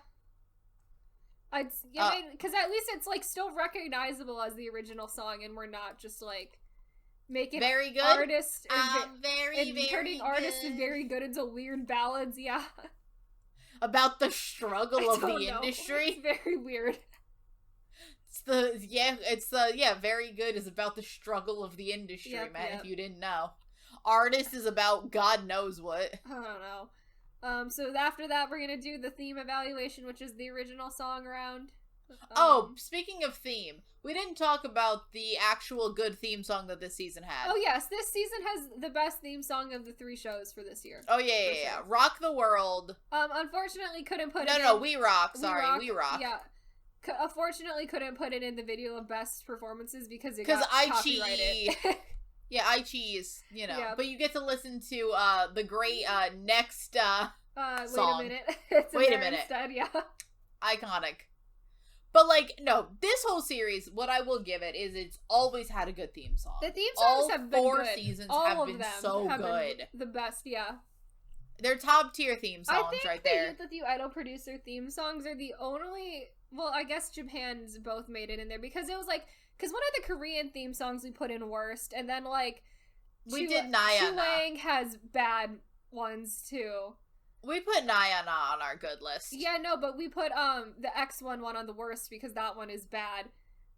Because at least it's, like, still recognizable as the original song, and we're not just, like... Making very good artists turning artists and very good into weird ballads, yeah. About the struggle of the industry. It's very weird. Very good is about the struggle of the industry, if you didn't know. Artist is about God knows what. I don't know. So after that, we're gonna do the theme evaluation, which is the original song round. Speaking of theme, we didn't talk about the actual good theme song that this season had. Oh, yes, this season has the best theme song of the 3 shows for this year. Oh, yeah. Rock the World. Unfortunately, couldn't put it in... No, We Rock. Sorry, We Rock. Yeah. Unfortunately, couldn't put it in the video of best performances because it got copyrighted. Yeah, Aichi is, Yeah. But you get to listen to the great next song. Wait a minute. Wait a minute. Instead, yeah. Iconic. But, like, no, this whole series, what I will give it is it's always had a good theme song. The theme songs have been good. All 4 seasons have been so good. The best, yeah. They're top tier theme songs right there. I think the Youth With You Idol producer theme songs are the only... Well, I guess Japan's both made it in there because it was like... Because one of the Korean theme songs we put in worst, and then like... We did Nayana. Chuang has bad ones too. We put Nayana on our good list. Yeah, no, but we put the X1 one on the worst because that one is bad.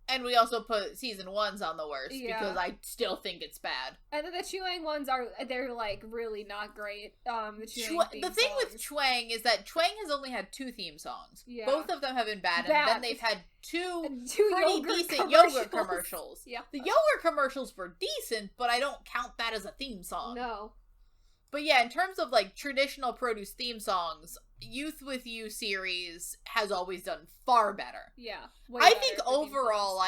And we also put season 1's on the worst because I still think it's bad. And then the Chuang ones they're like really not great. The thing with Chuang is that Chuang has only had 2 theme songs. Yeah. Both of them have been bad. And then they've had two pretty decent yogurt commercials. Yeah. The yogurt commercials were decent, but I don't count that as a theme song. No. But yeah, in terms of like traditional produce theme songs, Youth With You series has always done far better. Yeah. I think overall,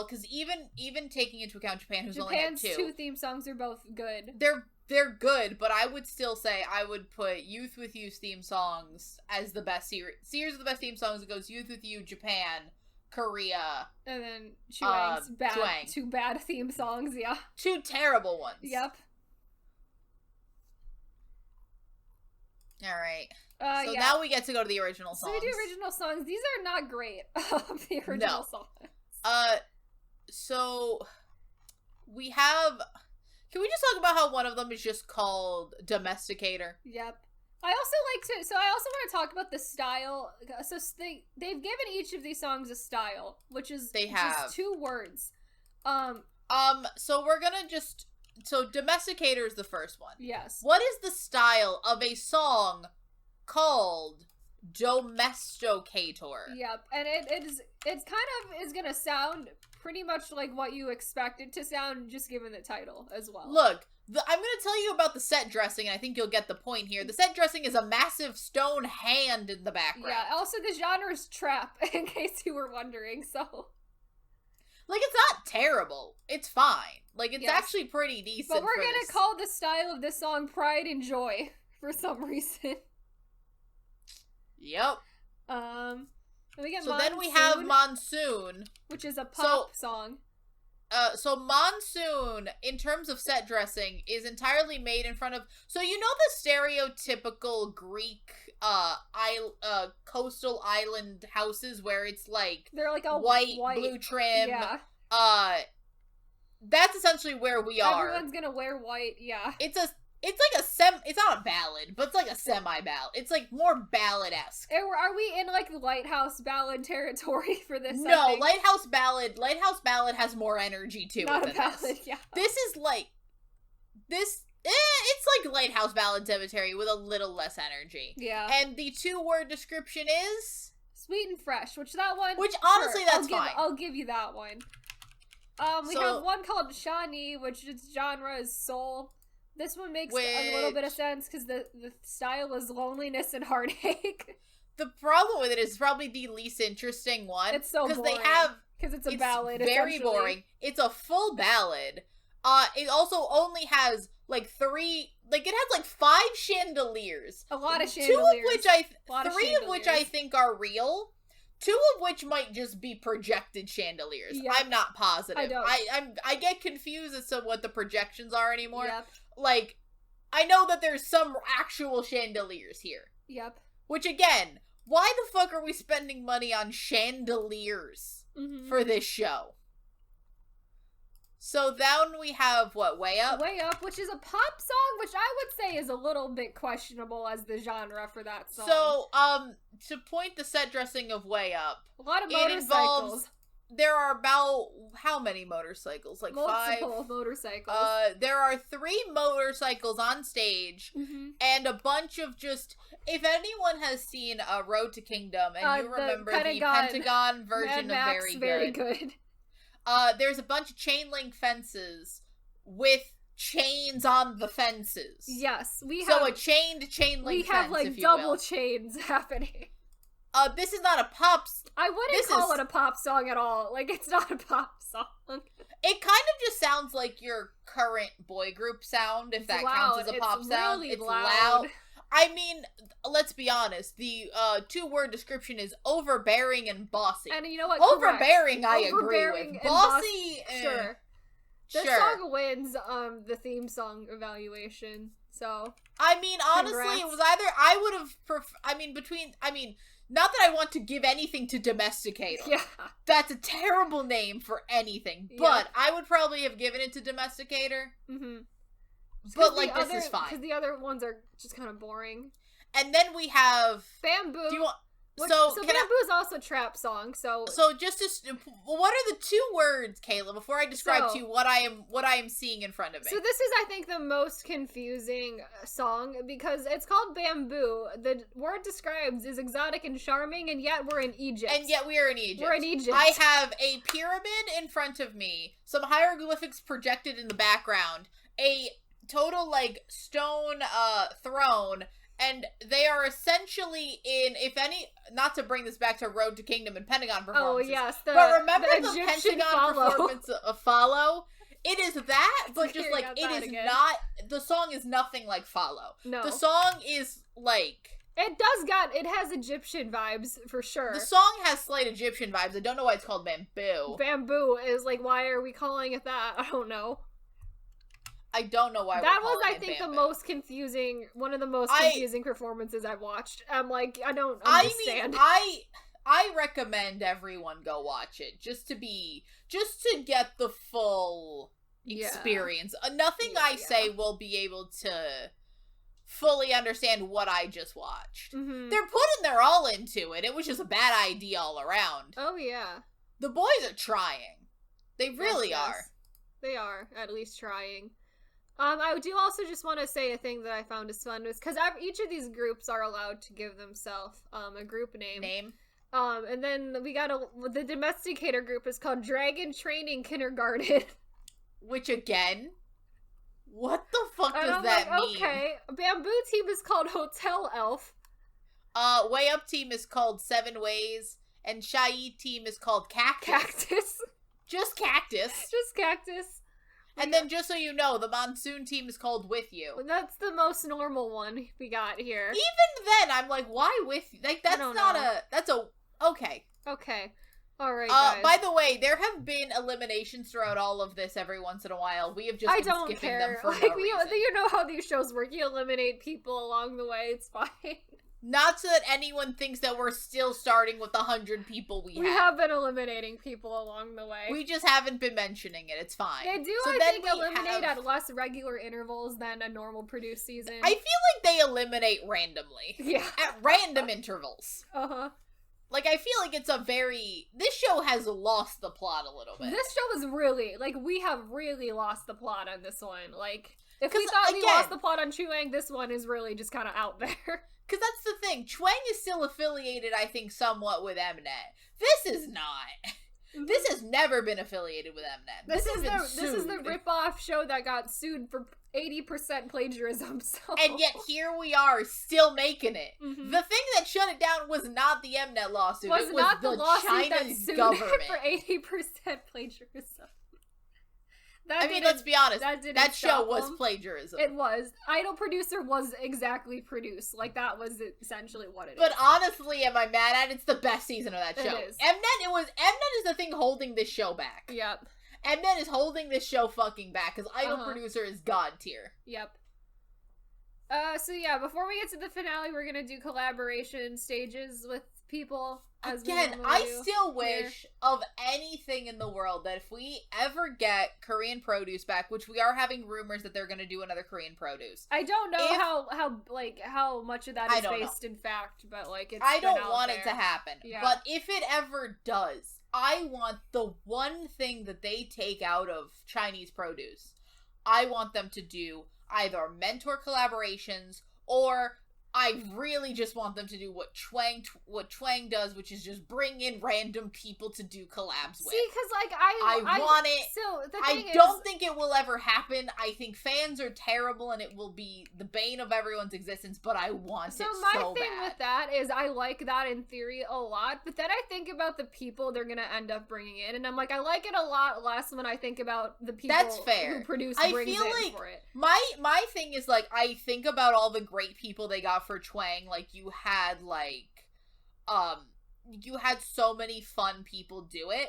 because even taking into account Japan, who's only had 2. Japan's 2 theme songs are both good. They're good, but I would still say I would put Youth With You's theme songs as the best series. Series of the best theme songs. It goes Youth With You, Japan, Korea, and then Chuang's Chuang. 2 bad theme songs. Yeah. 2 terrible ones. Yep. All right. So now we get to go to the original songs. So we do original songs. These are not great. The original songs. So we have. Can we just talk about how one of them is just called Domesticator? Yep. I also want to talk about the style. So they've given each of these songs a style, which is just 2 words. So we're gonna just. So Domesticator is the first one. Yes. What is the style of a song called Domesticator? Yep, and it's kind of is gonna sound pretty much like what you expect it to sound, just given the title as well. Look, I'm gonna tell you about the set dressing, and I think you'll get the point here. The set dressing is a massive stone hand in the background. Yeah. Also, the genre is trap, in case you were wondering. So. Like, it's not terrible. It's fine. Like, it's actually pretty decent. But we're gonna call the style of this song Pride and Joy for some reason. Yep. Then we get then we have Monsoon, which is a pop song. So Monsoon, in terms of set dressing, is entirely made in front of. So you know the stereotypical Greek, coastal island houses where it's like they're like a white blue trim. Yeah. That's essentially where we are. Everyone's gonna wear white. Yeah. It's not a ballad, but it's like a semi-ballad. It's like more ballad-esque. Are we in like lighthouse ballad territory for this? No, lighthouse ballad has more energy to it than this. Yeah. This is like it's like lighthouse ballad cemetery with a little less energy. Yeah. And the 2-word description is sweet and fresh, which honestly that's fine. I'll give you that one. We have one called Shani, which its genre is soul. This one makes a little bit of sense because the style is loneliness and heartache. The problem with it is probably the least interesting one. It's so boring. Because it's a ballad, very boring. It's a full ballad. It also only has like 3... Like, it has like 5 chandeliers. A lot of chandeliers. 3 of which I think are real. 2 of which might just be projected chandeliers. Yep. I'm not positive. I get confused as to what the projections are anymore. Yep. Like, I know that there's some actual chandeliers here. Yep. Which, again, why the fuck are we spending money on chandeliers for this show? So then we have, Way Up? Way Up, which is a pop song, which I would say is a little bit questionable as the genre for that song. So, to point the set dressing of Way Up, a lot of motorcycles. There are about, how many motorcycles? Like multiple 5? Motorcycles. There are 3 motorcycles on stage, and a bunch of just, if anyone has seen Road to Kingdom, and you remember the Pentagon version of Very Good. There's a bunch of chain link fences with chains on the fences. Yes, a chained chain link fence, we have like double chains happening. This is not a pop. I wouldn't call it a pop song at all. Like, it's not a pop song. It kind of just sounds like your current boy group sound, if that counts as a pop sound. It's loud. I mean, let's be honest. The 2-word description is overbearing and bossy. And you know what? Overbearing, I agree with. Bossy, sure. The song wins the theme song evaluation. So I mean, honestly, congrats. it was either I would have not that I want to give anything to Domesticator. Yeah. That's a terrible name for anything. But I would probably have given it to Domesticator. Mm-hmm. But, like, this is fine. Because the other ones are just kind of boring. And then we have... Bamboo. Do you want... So Bamboo is also a trap song, so just to... What are the 2 words, Kayla, before I describe to you what I am seeing in front of me? So this is, I think, the most confusing song, because it's called Bamboo. The word describes is exotic and charming, and yet we're in Egypt. And yet we are in Egypt. We're in Egypt. I have a pyramid in front of me, some hieroglyphics projected in the background, a total, like, stone throne, and they are essentially in, if any, not to bring this back to Road to Kingdom and Pentagon performances. Oh, yes. But remember the Egyptian Pentagon follow. performance of Follow? It is that, but just, like, it is again. not, the song is nothing like Follow. No. The song is, like... It has Egyptian vibes, for sure. The song has slight Egyptian vibes. I don't know why it's called Bamboo. Bamboo is, like, why are we calling it that? I don't know. I don't know why that we're was, calling I think, Bamboo. the most confusing, one of the most confusing performances I've watched. I'm like, I don't understand. I recommend everyone go watch it just to get the full experience. Nothing I say will be able to fully understand what I just watched. Mm-hmm. They're putting their all into it. It was just a bad idea all around. Oh, yeah. The boys are trying. They really are. They are, at least trying. I do also just want to say a thing that I found is fun, was because each of these groups are allowed to give themselves a group name. And then we got the Domesticator group is called Dragon Training Kindergarten. Which, again, what the fuck does that mean? Okay. Bamboo team is called Hotel Elf. Way Up team is called 7 Ways, and Shai team is called Cactus. Just Cactus. Just Cactus. And then, just so you know, the Monsoon team is called With You. That's the most normal one we got here. Even then, I'm like, why With You? Like, that's not a... That's a... Okay. Okay. Alright, guys. By the way, there have been eliminations throughout all of this every once in a while. We have just been skipping them for no reason. You know how these shows work. You eliminate people along the way. It's fine. Not so that anyone thinks that we're still starting with 100 people we have. We have been eliminating people along the way. We just haven't been mentioning it. It's fine. They do, so I think, eliminate at less regular intervals than a normal produced season. I feel like they eliminate randomly. Yeah. At random intervals. Uh-huh. Like, I feel like it's a very... This show has lost the plot a little bit. This show is really... Like, we have really lost the plot on this one. Like, if we thought we lost the plot on Chuang, this one is really just kind of out there. Because that's the thing. Chuang is still affiliated, I think, somewhat with Mnet. This is not. This has never been affiliated with Mnet. This is the rip-off show that got sued for 80% plagiarism. So. And yet here we are, still making it. Mm-hmm. The thing that shut it down was not the Mnet lawsuit. It was not the lawsuit China's that sued government for 80% plagiarism. Let's be honest. That show was them. Plagiarism. It was. Idol Producer was exactly produced. Like, that was essentially what it is. But honestly, am I mad at it? It's the best season of that show. It is. Mnet is the thing holding this show back. Yep. Mnet is holding this show fucking back, because Idol Producer is god tier. Yep. So yeah, before we get to the finale, we're gonna do collaboration stages with people. Again, I still wish of anything in the world that if we ever get Korean produce back, which we are having rumors that they're going to do another Korean produce. I don't know how much of that is based in fact, but like it's I don't want it to happen. Yeah. But if it ever does, I want the one thing that they take out of Chinese produce. I want them to do either mentor collaborations or I really just want them to do what Chuang does, which is just bring in random people to do collabs with. See, because like I want it. So the thing I don't think it will ever happen. I think fans are terrible, and it will be the bane of everyone's existence. But I want it so bad. So my thing with that is, I like that in theory a lot, but then I think about the people they're gonna end up bringing in, and I'm like, I like it a lot less when I think about the people who produce. I feel like for it. My thing is like I think about all the great people they got for Chuang. Like you had you had so many fun people do it,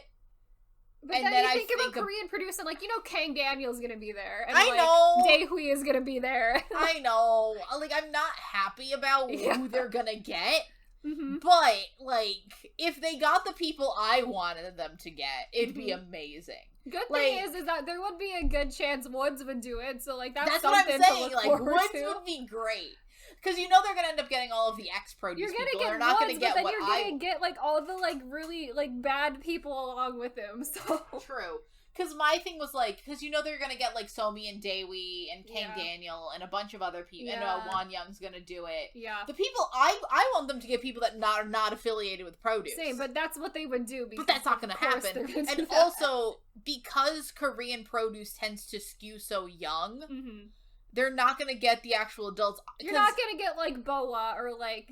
But and then you think about Korean producing, like, Kang Daniel's gonna be there. And, I know. Daehui is gonna be there. I know. Like, I'm not happy about who they're gonna get. Mm-hmm. But, like, if they got the people I wanted them to get, it'd be amazing. Good thing is that there would be a good chance Woods would do it, so, like, that's what something I'm saying. To look like, Woods to. would be great. Because they're gonna end up getting all of the ex-produce people. They're not gonna get what you're gonna get, like, all the, like, really, like, bad people along with him, so. True. Because my thing was, like, because they're gonna get, like, Somi and Daewi and Kang Daniel and a bunch of other people. And Won Young's gonna do it. Yeah. The people, I want them to get people that are not affiliated with produce. Same, but that's what they would do. But that's not gonna happen. And also, because Korean produce tends to skew so young, they're not gonna get the actual adults. You're not gonna get, like, Boa or, like,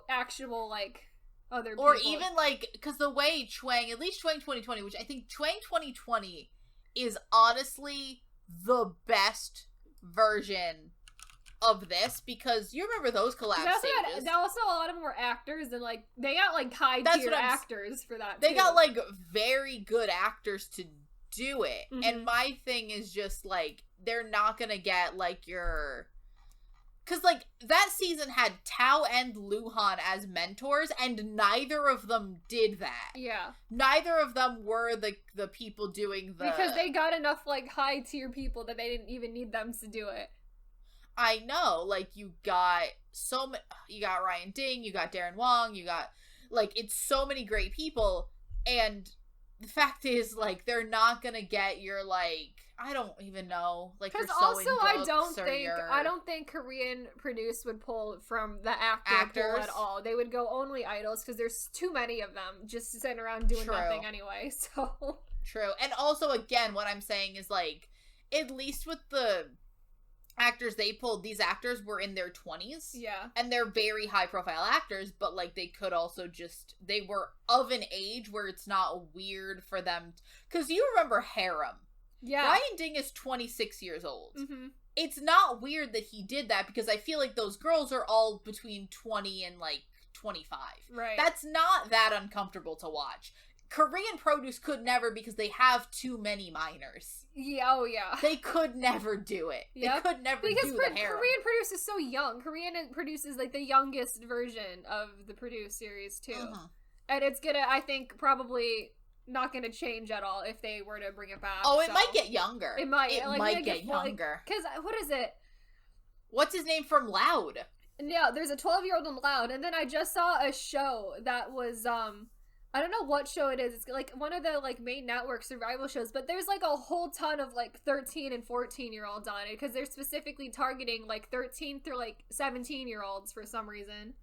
actual, like, other people. Or even, like, because the way at least Chwang 2020, which I think Chwang 2020 is honestly the best version of this, because you remember those collab stages. Also, a lot of them were actors, and, like, they got, like, high-tier actors for that, They got, like, very good actors to do it. And my thing is just, like, they're not gonna get, like, your... Because, like, that season had Tao and Luhan as mentors, and neither of them did that. Yeah. Neither of them were the people doing the... Because they got enough, like, high-tier people that they didn't even need them to do it. I know. Like, you got you got Ryan Ding, you got Darren Wong, you got... Like, it's so many great people, and the fact is, like, they're not gonna get your, like... I don't even know. Like, because also I don't think Korean produce would pull from the actors pool at all. They would go only idols because there's too many of them just sitting around doing nothing anyway. So true. And also, again, what I'm saying is, like, at least with the actors they pulled, these actors were in their 20s. Yeah. And they're very high profile actors, but, like, they could also they were of an age where it's not weird for them. Because you remember Harem. Yeah. Ryan Ding is 26 years old. It's not weird that he did that, because I feel like those girls are all between 20 and, like, 25. Right. That's not that uncomfortable to watch. Korean produce could never, because they have too many minors. Yeah, oh yeah. They could never do it. Yep. They could never do the harem. Korean produce is so young. Korean produce is, like, the youngest version of the Produce series, too. And it's gonna, I think, probably... not gonna change at all if they were to bring it back. Oh, it might get younger. It might. It might get younger. Because, what is it? What's his name from Loud? Yeah, there's a 12-year-old in Loud, and then I just saw a show that was, I don't know what show it is. It's, like, one of the, like, main network survival shows, but there's, like, a whole ton of, like, 13 and 14-year-olds on it, because they're specifically targeting, like, 13 through, like, 17-year-olds for some reason.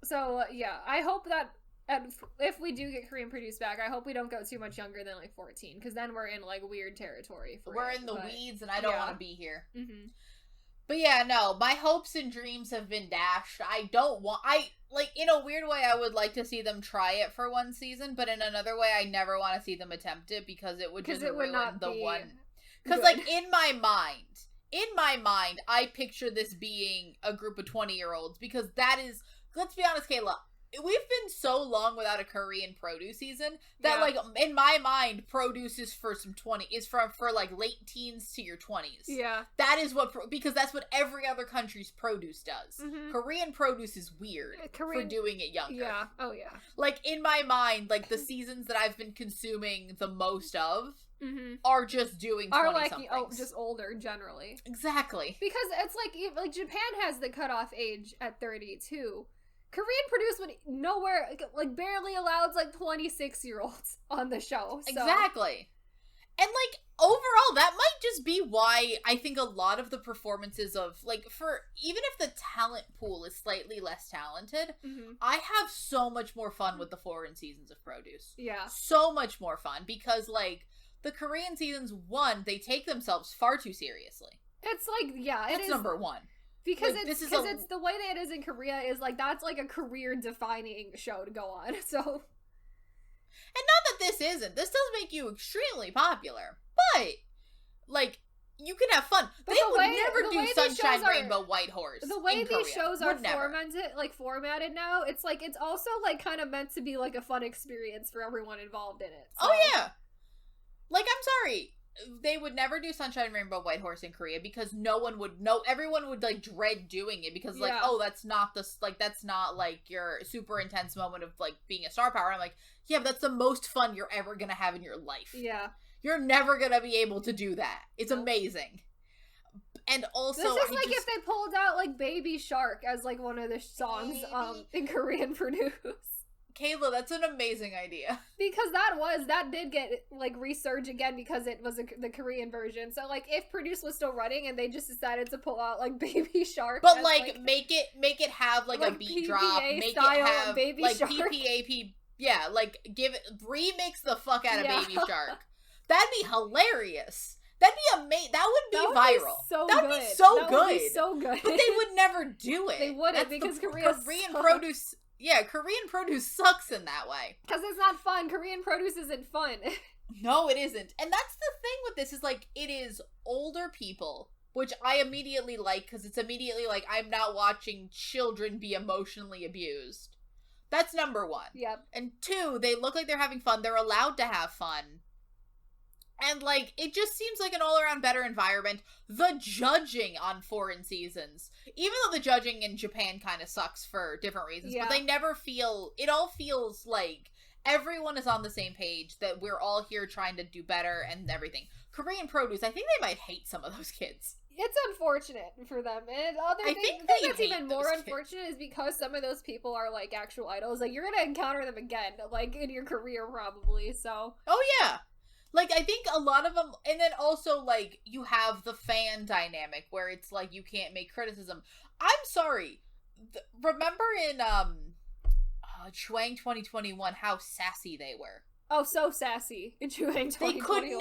So, yeah, I hope that... And if we do get Korean produce back, I hope we don't go too much younger than, like, 14, because then we're in, like, weird territory. We're in the weeds, and I don't want to be here. But yeah, no, my hopes and dreams have been dashed. Like, in a weird way, I would like to see them try it for one season, but in another way, I never want to see them attempt it, because it would just ruin the one. Because, like, in my mind, I picture this being a group of 20-year-olds, because that is, let's be honest, Kayla, we've been so long without a Korean produce season that, like, in my mind, produce is for like late teens to your 20s. Yeah. That is because that's what every other country's produce does. Korean produce is weird for doing it younger. Yeah. Oh, yeah. Like, in my mind, like, the seasons that I've been consuming the most of are just doing 20-somethings. Are, like, just older, generally. Exactly. Because it's like Japan has the cutoff age at 32. Korean produce would nowhere, like, barely allows, like, 26-year-olds on the show. So. Exactly. And, like, overall, that might just be why I think a lot of the performances of, like, even if the talent pool is slightly less talented, I have so much more fun with the foreign seasons of Produce. Yeah. So much more fun, because, like, the Korean seasons, one, they take themselves far too seriously. It's like, yeah, That's number one. Because like, it's the way that it is in Korea is, like, that's, like, a career-defining show to go on, so... And not that this isn't. This does make you extremely popular. But, like, you can have fun. But they would never do Sunshine, Rainbow, White Horse. The way these shows are formatted now, it's like, it's also like kind of meant to be like a fun experience for everyone involved in it. So. Oh yeah. Like, I'm sorry. They would never do Sunshine, Rainbow, White Horse in Korea because everyone would like dread doing it because like, oh, that's not like your super intense moment of like being a star power. I'm like, yeah, but that's the most fun you're ever gonna have in your life. Yeah. You're never gonna be able to do that. It's amazing. And also, this is like if they pulled out like Baby Shark as like one of the songs in Korean Produce. Kayla, that's an amazing idea. Because that did get, like, resurged again because it was the Korean version. So, like, if Produce was still running and they just decided to pull out, like, Baby Shark. But, like, make it have, like a beat PPA drop. Make it have, Baby like, Shark. PPAP. Yeah, like, remix the fuck out of Baby Shark. That'd be hilarious. That'd be amazing. That would be viral. That'd be so good. But they would never do it. They wouldn't because Korean Produce... Yeah, Korean Produce sucks in that way. Because it's not fun. Korean Produce isn't fun. No, it isn't. And that's the thing with this is, like, it is older people, which I immediately like, because it's immediately like, I'm not watching children be emotionally abused. That's number one. Yep. And two, they look like they're having fun. They're allowed to have fun. And, like, it just seems like an all-around better environment. The judging on foreign seasons, even though the judging in Japan kind of sucks for different reasons, but they never feel, it all feels like everyone is on the same page, that we're all here trying to do better and everything. Korean Produce, I think they might hate some of those kids. It's unfortunate for them. And the thing that's even more unfortunate is because some of those people are, like, actual idols. Like, you're gonna encounter them again, like, in your career, probably, so. Oh, yeah. Like, I think a lot of them, and then also, like, you have the fan dynamic, where it's like, you can't make criticism. I'm sorry. Remember in, Chwang 2021, how sassy they were? Oh, so sassy in Chwang 2021.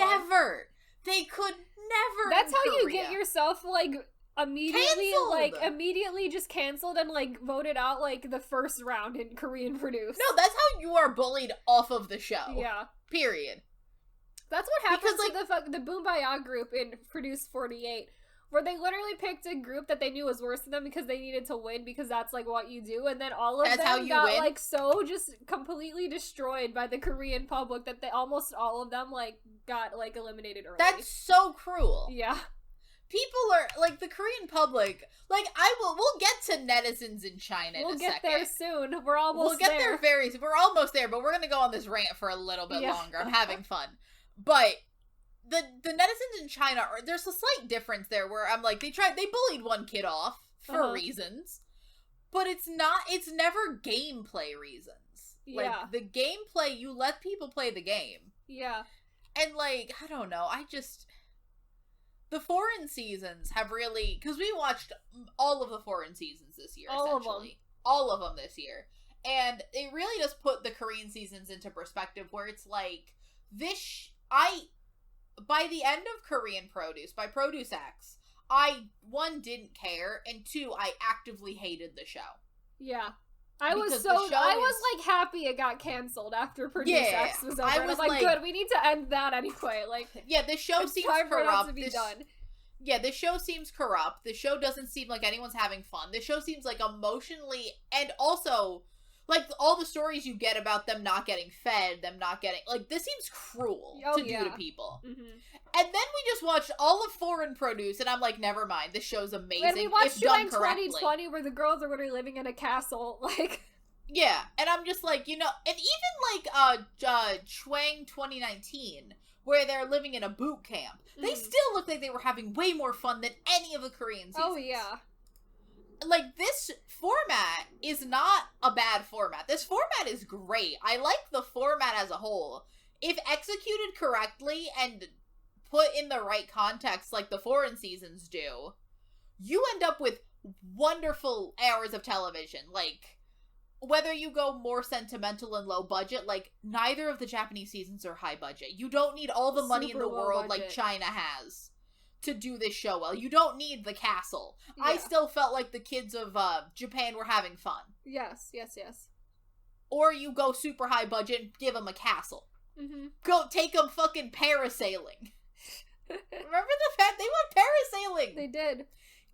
They could never That's how you get yourself, like, immediately just canceled and, like, voted out, like, the first round in Korean Produce. No, that's how you are bullied off of the show. Yeah. Period. That's what happens to the Boombayah group in Produce 48, where they literally picked a group that they knew was worse than them because they needed to win, because that's, like, what you do, and then all of them got, like, so just completely destroyed by the Korean public that almost all of them, like, got, like, eliminated early. That's so cruel. Yeah. People are, like, the Korean public, like, we'll get to netizens in China in a second. We'll get there soon. We're almost there. We're almost there, but we're gonna go on this rant for a little bit longer. I'm having fun. But the netizens in China there's a slight difference there where I'm like, they bullied one kid off for reasons, but it's never gameplay reasons. Yeah. Like, the gameplay, you let people play the game. Yeah. And, like, I don't know, the foreign seasons have really, because we watched all of the foreign seasons this year, essentially. All of them this year. And it really just put the Korean seasons into perspective, where it's like, by the end of Korean Produce, by Produce X, I, one, didn't care, and two, I actively hated the show. Yeah. I was like, happy it got canceled after Produce X was over. I was like, good, we need to end that anyway. Like, yeah, the show seems time corrupt. For it to be done. Yeah, the show seems corrupt. The show doesn't seem like anyone's having fun. The show seems like emotionally, and also, like, all the stories you get about them not getting fed, them not getting, like, this seems cruel to do to people. Mm-hmm. And then we just watched all of Foreign Produce, and I'm like, never mind, this show's amazing. And we watched Chwang 2020, where the girls are literally living in a castle, like. Yeah, and I'm just like, you know, and even like Chwang 2019, where they're living in a boot camp, they still look like they were having way more fun than any of the Korean seasons. Oh yeah. Like, this format is not a bad format. This format is great. I like the format as a whole. If executed correctly and put in the right context like the foreign seasons do, you end up with wonderful hours of television. Like, whether you go more sentimental and low budget, like, neither of the Japanese seasons are high budget. You don't need all the money in the world like China has to do this show well. You don't need the castle. Yeah. I still felt like the kids of Japan were having fun. Yes. Or you go super high budget and give them a castle. Mm-hmm. Go take them fucking parasailing. Remember the fact they went something. They did.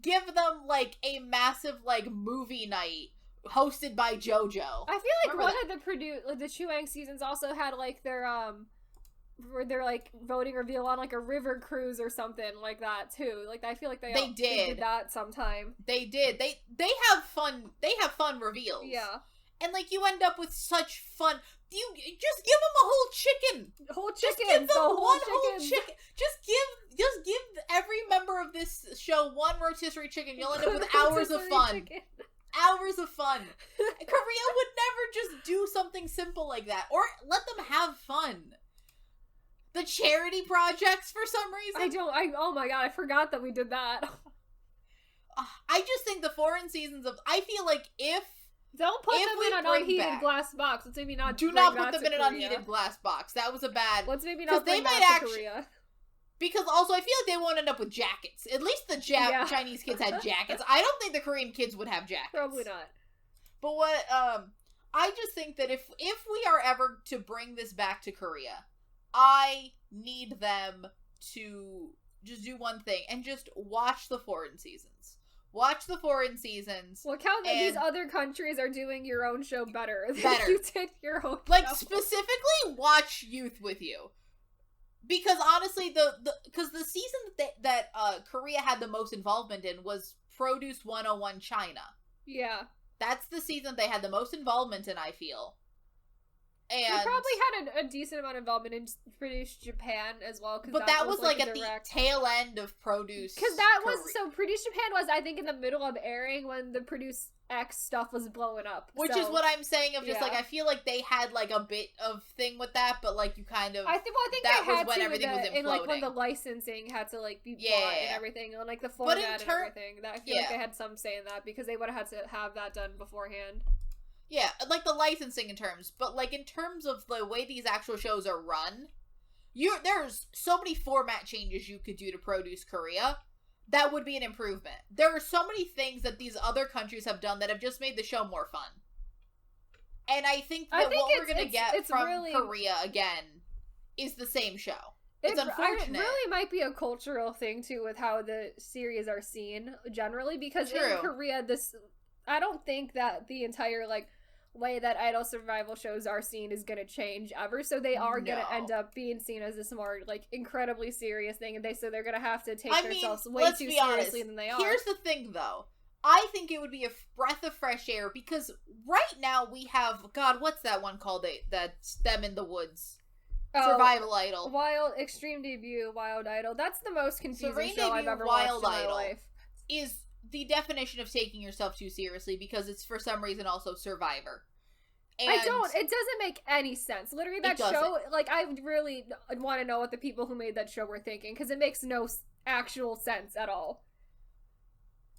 Give them, like, a massive, like, movie night hosted by JoJo. I feel like one of the Chuang seasons also had, like, where they're, like, voting reveal on, like, a river cruise or something like that, too. Like, I feel like they did that sometime. They did. They have fun reveals. Yeah. And, like, you end up with such fun. You just give them a whole chicken. Just give them whole chicken. Just give every member of this show one rotisserie chicken. You'll end up with hours of fun. Chicken. Hours of fun. Korea would never just do something simple like that. Or let them have fun. The charity projects, for some reason. Oh my god, I forgot that we did that. I just think the foreign seasons of, I feel like don't put them in an unheated glass box. Let's maybe not. Do not put them in an unheated glass box. That was a bad. Let's maybe not bring that to Korea. Because also, I feel like they won't end up with jackets. At least the Chinese kids had jackets. I don't think the Korean kids would have jackets. Probably not. But what, I just think that if we are ever to bring this back to Korea, I need them to just do one thing and just watch the foreign seasons. Watch the foreign seasons. Look how these other countries are doing your own show better than you did your own like, show. Specifically, watch Youth With You. Because honestly, because the season that Korea had the most involvement in was Produce 101 China. Yeah. That's the season they had the most involvement in, I feel. And they probably had a decent amount of involvement in Produce Japan as well. But that was like at the tail end of Produce. Because that was, so Produce Japan was, I think, in the middle of airing when the Produce X stuff was blowing up. Which is what I'm saying of just, like, I feel like they had, like, a bit of thing with that, but, like, you kind of... I think that they had was when everything was imploding. And, like, when the licensing had to, like, be bought and everything, and, like, the format and everything. I feel like they had some say in that, because they would have had to have that done beforehand. Yeah, like, the licensing in terms, but, like, in terms of the way these actual shows are run, there's so many format changes you could do to Produce Korea. That would be an improvement. There are so many things that these other countries have done that have just made the show more fun. And I think what we're going to get from Korea again is the same show. It's unfortunate. It really might be a cultural thing, too, with how the series are seen, generally, because in Korea, I don't think that the entire, like, way that idol survival shows are seen is gonna change ever, so they are gonna end up being seen as this more, like, incredibly serious thing, and they're gonna have to take themselves way too seriously than they are. Here's the thing, though. I think it would be a breath of fresh air, because right now we have, God, what's that one called, that's them in the woods? Survival Idol. Extreme Debut, Wild Idol. That's the most confusing show I've ever watched in my life. Is the definition of taking yourself too seriously, because it's for some reason also Survivor. And it doesn't make any sense. Literally, that show, like, I really want to know what the people who made that show were thinking, because it makes no actual sense at all.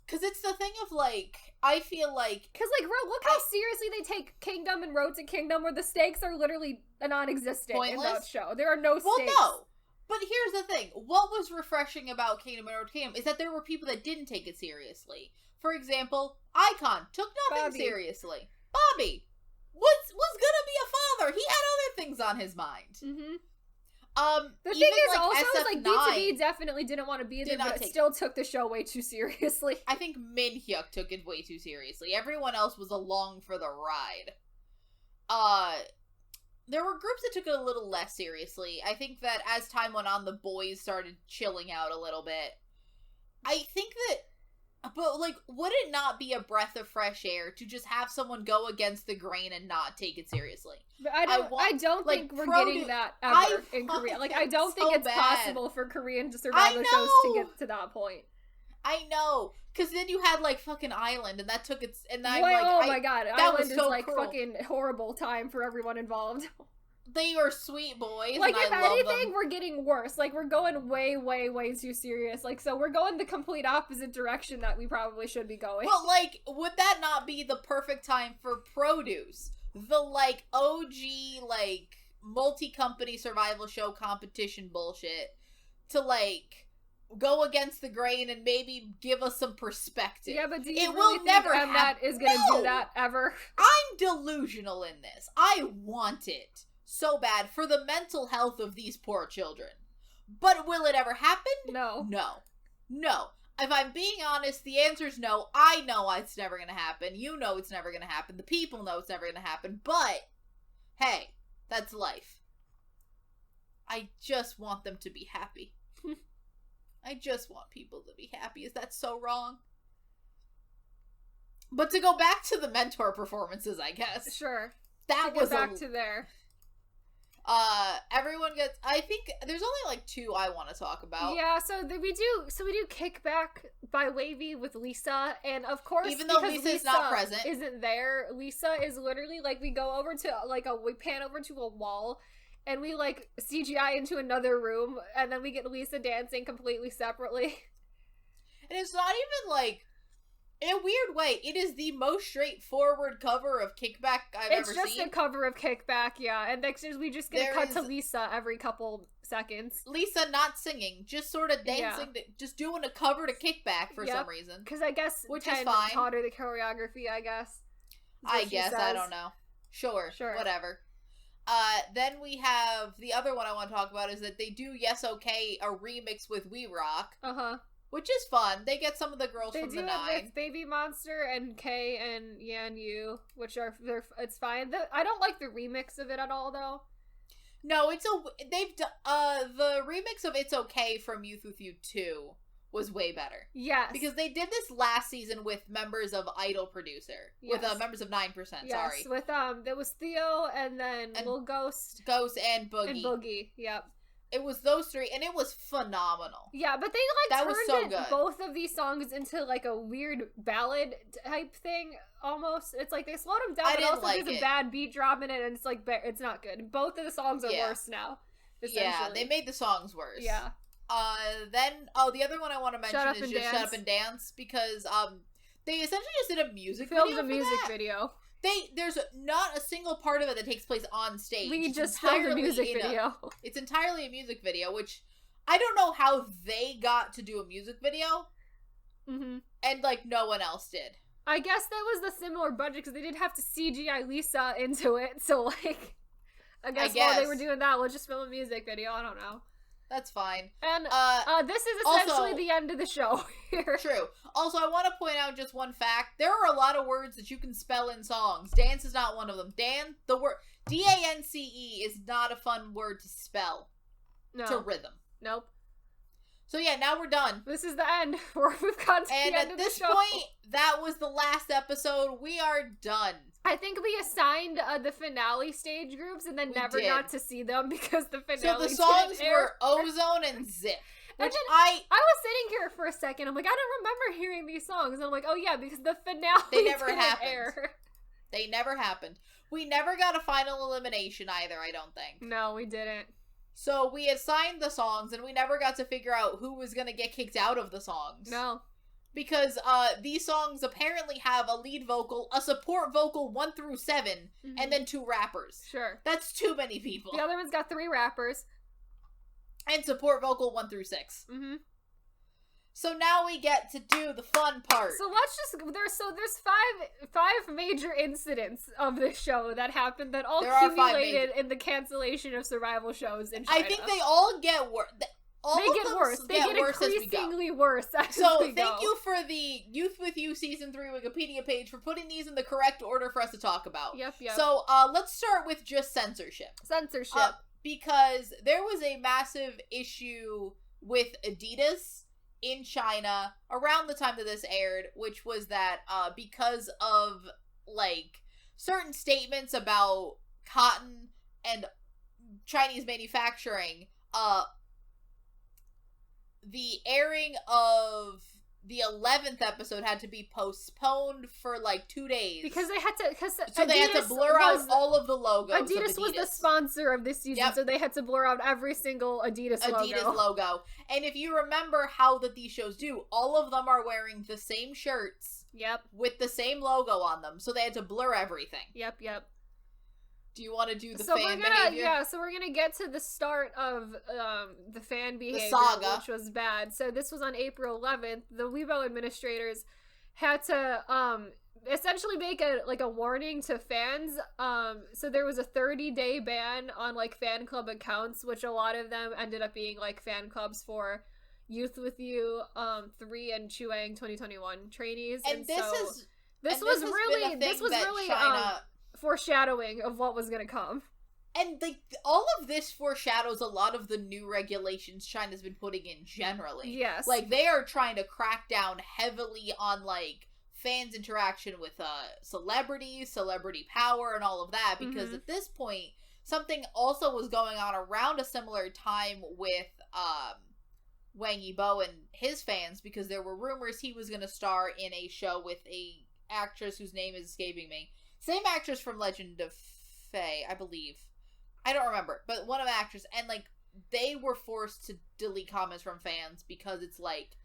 Because it's the thing of, like, I feel like... Because, like, look how seriously they take Kingdom and Road to Kingdom, where the stakes are literally non-existent in that show. There are no stakes. Well, no. But here's the thing. What was refreshing about Kingdom and Road to Kingdom is that there were people that didn't take it seriously. For example, Icon took nothing seriously. Bobby was gonna be a father. He had other things on his mind. Mm-hmm. The thing is, like, also, like, B2B definitely didn't want to be there, but it still took the show way too seriously. I think Min Hyuk took it way too seriously. Everyone else was along for the ride. There were groups that took it a little less seriously. I think that as time went on, the boys started chilling out a little bit. I think that, but, like, would it not be a breath of fresh air to just have someone go against the grain and not take it seriously? But I don't think we're getting that ever in Korea. Like, I don't think it's possible for Korean survival shows to get to that point. I know, because then you had, like, fucking Island, and that took its, and I'm my god, Island is, like, fucking horrible time for everyone involved. They are sweet boys, like, and if anything, we're getting worse. Like, we're going way, way, way too serious. Like, so we're going the complete opposite direction that we probably should be going. But, like, would that not be the perfect time for Produce? The, like, OG, like, multi-company survival show competition bullshit to, like, go against the grain and maybe give us some perspective. Yeah, but do you really think Mnet is going to do that ever? I'm delusional in this. I want it so bad for the mental health of these poor children. But will it ever happen? No. No. if I'm being honest, the answer is no. I know it's never gonna happen. You know it's never gonna happen. The people know it's never gonna happen. But, hey, that's life. I just want them to be happy. I just want people to be happy. Is that so wrong? But to go back to the mentor performances, I guess. Sure. That was back to there. Everyone gets. I think there's only like 2 I want to talk about. Yeah, so we do Kickback by Wavy with Lisa, and of course, even though Lisa is not present, isn't there. Lisa is literally like we go over to we pan over to a wall, and we like CGI into another room, and then we get Lisa dancing completely separately. And it's not even like. In a weird way, it is the most straightforward cover of Kickback I've ever seen. It's just a cover of Kickback, yeah. And next we just get a cut to Lisa every couple seconds. Lisa not singing, just sort of dancing, just doing a cover to Kickback for some reason. Because I guess which is fine. Taught her the choreography, I guess. I guess, I don't know. Sure, whatever. Then we have, the other one I want to talk about is that they do Yes Okay, a remix with We Rock. Uh-huh. Which is fun. They get some of the girls from the 9. They do it with Baby Monster and Kay and Yan Yu, which it's fine. I don't like the remix of it at all, though. No, they've done, the remix of It's Okay from Youth With You 2 was way better. Yes. Because they did this last season with members of Idol Producer. Yes. With members of 9%, yes, sorry. With, there was Theo and then Lil Ghost. Ghost and Boogie. And Boogie, yep. It was those 3, and it was phenomenal. Yeah, but they, turned both of these songs into, a weird ballad type thing, almost. It's like, they slowed them down, but also there's a bad beat drop in it, and it's, it's not good. Both of the songs are worse now, essentially. Yeah, they made the songs worse. Yeah. Then, the other one I want to mention is just Shut Up and Dance, because, they essentially just did a music video filmed a music video. There's not a single part of it that takes place on stage. We just filmed a music video. It's entirely a music video, which I don't know how they got to do a music video. Mm-hmm. And, no one else did. I guess that was the similar budget, because they did have to CGI Lisa into it, so, I guess while they were doing that, we'll just film a music video, I don't know. That's fine. And this is essentially the end of the show here. True. Also, I want to point out just one fact. There are a lot of words that you can spell in songs. Dance is not one of them. The word DANCE is not a fun word to spell. No. To rhythm. Nope. So yeah, now we're done. This is the end. We've got to the end of the show. And at this point, that was the last episode. We are done. I think we assigned the finale stage groups and then never got to see them because the finale. So the songs were Ozone and Zip. Which I was sitting here for a second. I'm like, I don't remember hearing these songs. And I'm like, oh yeah, because the finale never happened. They never happened. We never got a final elimination either, I don't think. No, we didn't. So we assigned the songs and we never got to figure out who was going to get kicked out of the songs. No. Because these songs apparently have a lead vocal, a support vocal 1 through 7, mm-hmm. and then 2 rappers. Sure. That's too many people. The other one's got 3 rappers. And support vocal 1 through 6. Mm-hmm. So now we get to do the fun part. So let's just there's five major incidents of this show that happened that all accumulated in the cancellation of survival shows in China. I think they all get worse. They get worse. They get increasingly worse as we go. Thank you for the Youth With You Season 3 Wikipedia page for putting these in the correct order for us to talk about. Yep. So let's start with just censorship. Because there was a massive issue with Adidas in China around the time that this aired, which was that because of certain statements about cotton and Chinese manufacturing, the airing of the 11th episode had to be postponed for 2 days because they had to they had to blur out all of the logos. Adidas was the sponsor of this season, so they had to blur out every single Adidas logo. And if you remember how these shows do, all of them are wearing the same shirts. Yep. With the same logo on them, so they had to blur everything. Yep. Do you want to do the fan behavior? Yeah, so we're gonna get to the start of the fan behavior, the saga, which was bad. So this was on April 11th. The Weibo administrators had to essentially make a warning to fans. So there was a 30-day ban on fan club accounts, which a lot of them ended up being fan clubs for Youth With You 3 and Chuang 2021 trainees. And this was really China... foreshadowing of what was going to come. And, like, all of this foreshadows a lot of the new regulations China's been putting in generally. Yes. Like, they are trying to crack down heavily on, like, fans' interaction with celebrities, celebrity power, and all of that, because at this point, something also was going on around a similar time with Wang Yibo and his fans, because there were rumors he was going to star in a show with a actress whose name is escaping me. Same actress from Legend of Faye, I believe. I don't remember, but one of the actors, and, like, they were forced to delete comments from fans because it's like,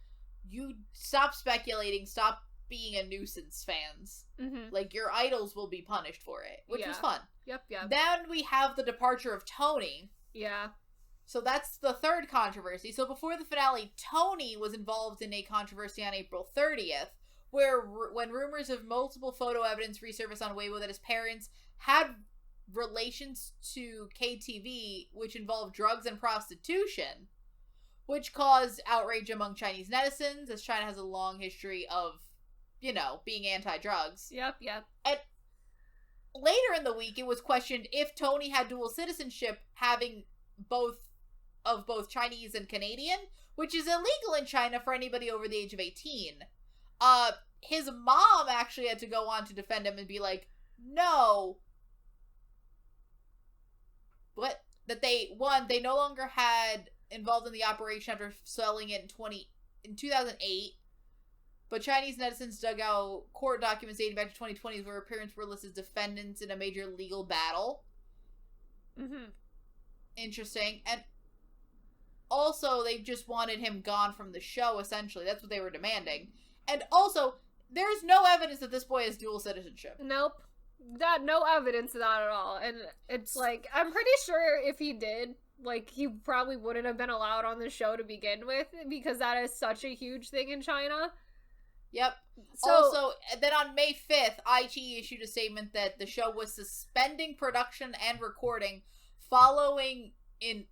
you stop speculating, stop being a nuisance, fans. Like, your idols will be punished for it, which was fun. Yep. Then we have the departure of Tony. Yeah. So that's the third controversy. So before the finale, Tony was involved in a controversy on April 30th, when rumors of multiple photo evidence resurfaced on Weibo that his parents had relations to KTV, which involved drugs and prostitution, which caused outrage among Chinese netizens, as China has a long history of, you know, being anti-drugs. Yep. And later in the week, it was questioned if Tony had dual citizenship, having both Chinese and Canadian, which is illegal in China for anybody over the age of 18. His mom actually had to go on to defend him and be like, no, what? That they no longer had involved in the operation after selling it in 2008. But Chinese netizens dug out court documents dating back to 2020 where parents were listed as defendants in a major legal battle. Interesting. And also, they just wanted him gone from the show, essentially. That's what they were demanding. And also, there's no evidence that this boy has dual citizenship. Nope. No evidence of that at all. And it's like, I'm pretty sure if he did, like, he probably wouldn't have been allowed on the show to begin with, because that is such a huge thing in China. Yep. So, also, then on May 5th, iQIYI issued a statement that the show was suspending production and recording following an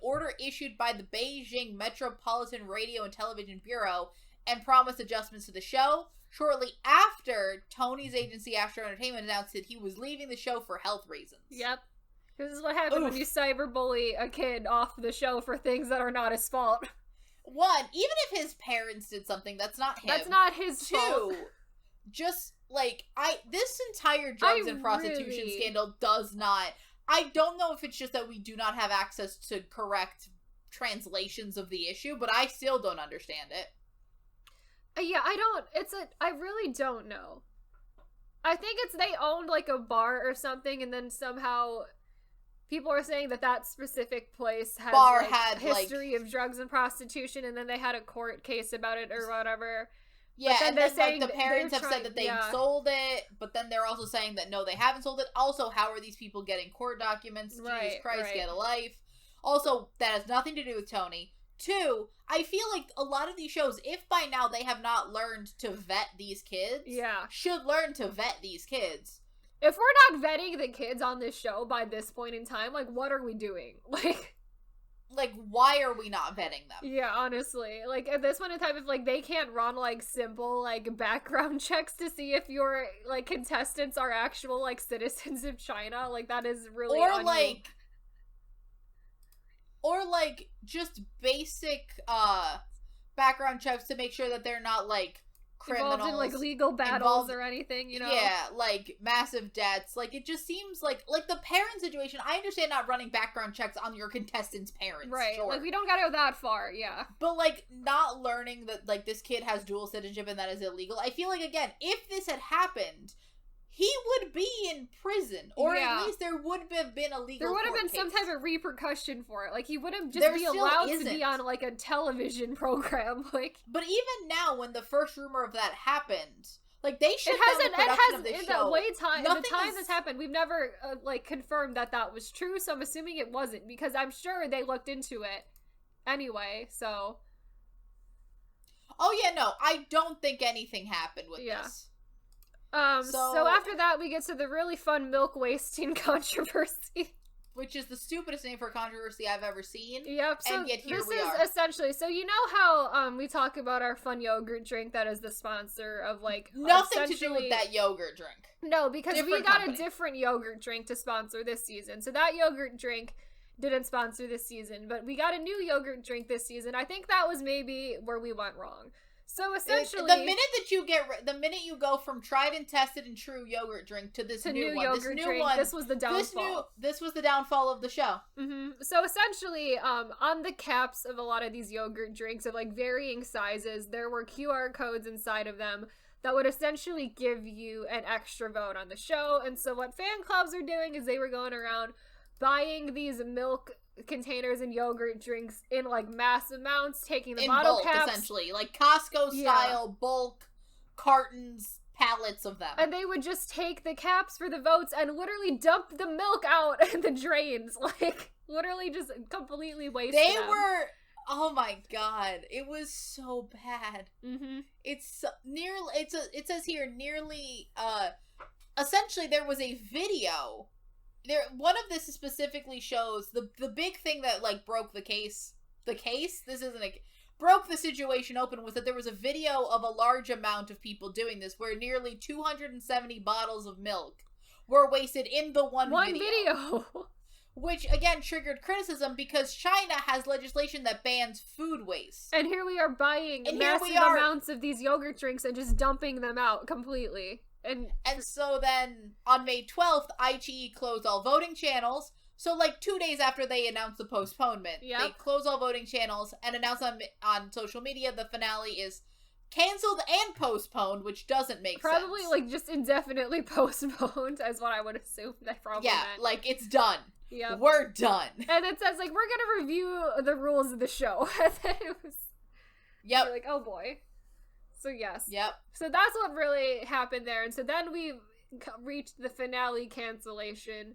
order issued by the Beijing Metropolitan Radio and Television Bureau, and promised adjustments to the show. Shortly after, Tony's agency Astro Entertainment announced that he was leaving the show for health reasons. Yep. This is what happens when you cyberbully a kid off the show for things that are not his fault. One, even if his parents did something, that's not him. That's not his fault. Two, just, like, this entire drugs and prostitution scandal does not... I don't know if it's just that we do not have access to correct translations of the issue, but I still don't understand it. Yeah, I really don't know. I think they owned, like, a bar or something, and then somehow people are saying that specific place had history of drugs and prostitution, and then they had a court case about it or whatever. Yeah, and then, like, the parents have said that they sold it, but then they're also saying that, no, they haven't sold it. Also, how are these people getting court documents? Jesus Christ, get a life. Also, that has nothing to do with Tony. Two, I feel like a lot of these shows, if by now they have not learned to vet these kids, should learn to vet these kids. If we're not vetting the kids on this show by this point in time, like, what are we doing? Like, why are we not vetting them? Yeah, honestly. Like, at this point in time, if, like, they can't run, like, simple, like, background checks to see if your, like, contestants are actual, like, citizens of China, like, that is really Or, like, just basic, background checks to make sure that they're not, like, criminals. Involved in, like, legal battles or anything, you know? Yeah, like, massive debts. Like, it just seems like the parent situation, I understand not running background checks on your contestants' parents. Right, sure. Like, we don't gotta go that far, yeah. But, like, not learning that, like, this kid has dual citizenship and that is illegal. I feel like, again, if this had happened, he would be in prison. Or at least there would have been a legal There would have been some type of repercussion for it. Like, he wouldn't just be allowed to be on, like, a television program. Like, but even now, when the first rumor of that happened, like, they should have done the production of this show. The time this happened, we've never, like, confirmed that was true, so I'm assuming it wasn't, because I'm sure they looked into it anyway, so... Oh, yeah, no, I don't think anything happened with this. So after that, we get to the really fun milk wasting controversy. which is the stupidest name for a controversy I've ever seen. Yep. So and yet here this we is are. essentially. So you know how we talk about our fun yogurt drink that is the sponsor of like nothing to do with that yogurt drink. No, because different we got company. a different yogurt drink to sponsor this season. So that yogurt drink didn't sponsor this season, but we got a new yogurt drink this season. I think that was maybe where we went wrong. So essentially, the minute you go from tried and tested and true yogurt drink to this new one, yogurt drink, this was the downfall. This was the downfall of the show. Mm-hmm. So essentially, on the caps of a lot of these yogurt drinks of like varying sizes, there were QR codes inside of them that would essentially give you an extra vote on the show. And so what fan clubs are doing is they were going around buying these milk containers and yogurt drinks in like mass amounts, taking the bottle bulk, caps, essentially, like Costco style bulk cartons, pallets of them, and they would just take the caps for the votes and literally dump the milk out in the drains, like literally just completely waste. They were, oh my god, it was so bad. Mm-hmm. It's nearly. It says here nearly. Essentially, there was a video. One of this specifically shows the big thing that like broke the case. Broke the situation open was that there was a video of a large amount of people doing this, where nearly 270 bottles of milk were wasted in the one video. Which again triggered criticism because China has legislation that bans food waste. And here we are buying massive amounts of these yogurt drinks and just dumping them out completely. And so then, on May 12th, iQIYI closed all voting channels. So, like, 2 days after they announced the postponement, they closed all voting channels and announced on social media the finale is canceled and postponed, which doesn't make sense. Probably, like, just indefinitely postponed, is what I would assume that probably meant. Like, it's done. Yeah. We're done. And it says, like, we're gonna review the rules of the show. And then it was... Yep. You're like, oh boy. So yes. Yep. So that's what really happened there. And so then we reached the finale cancellation.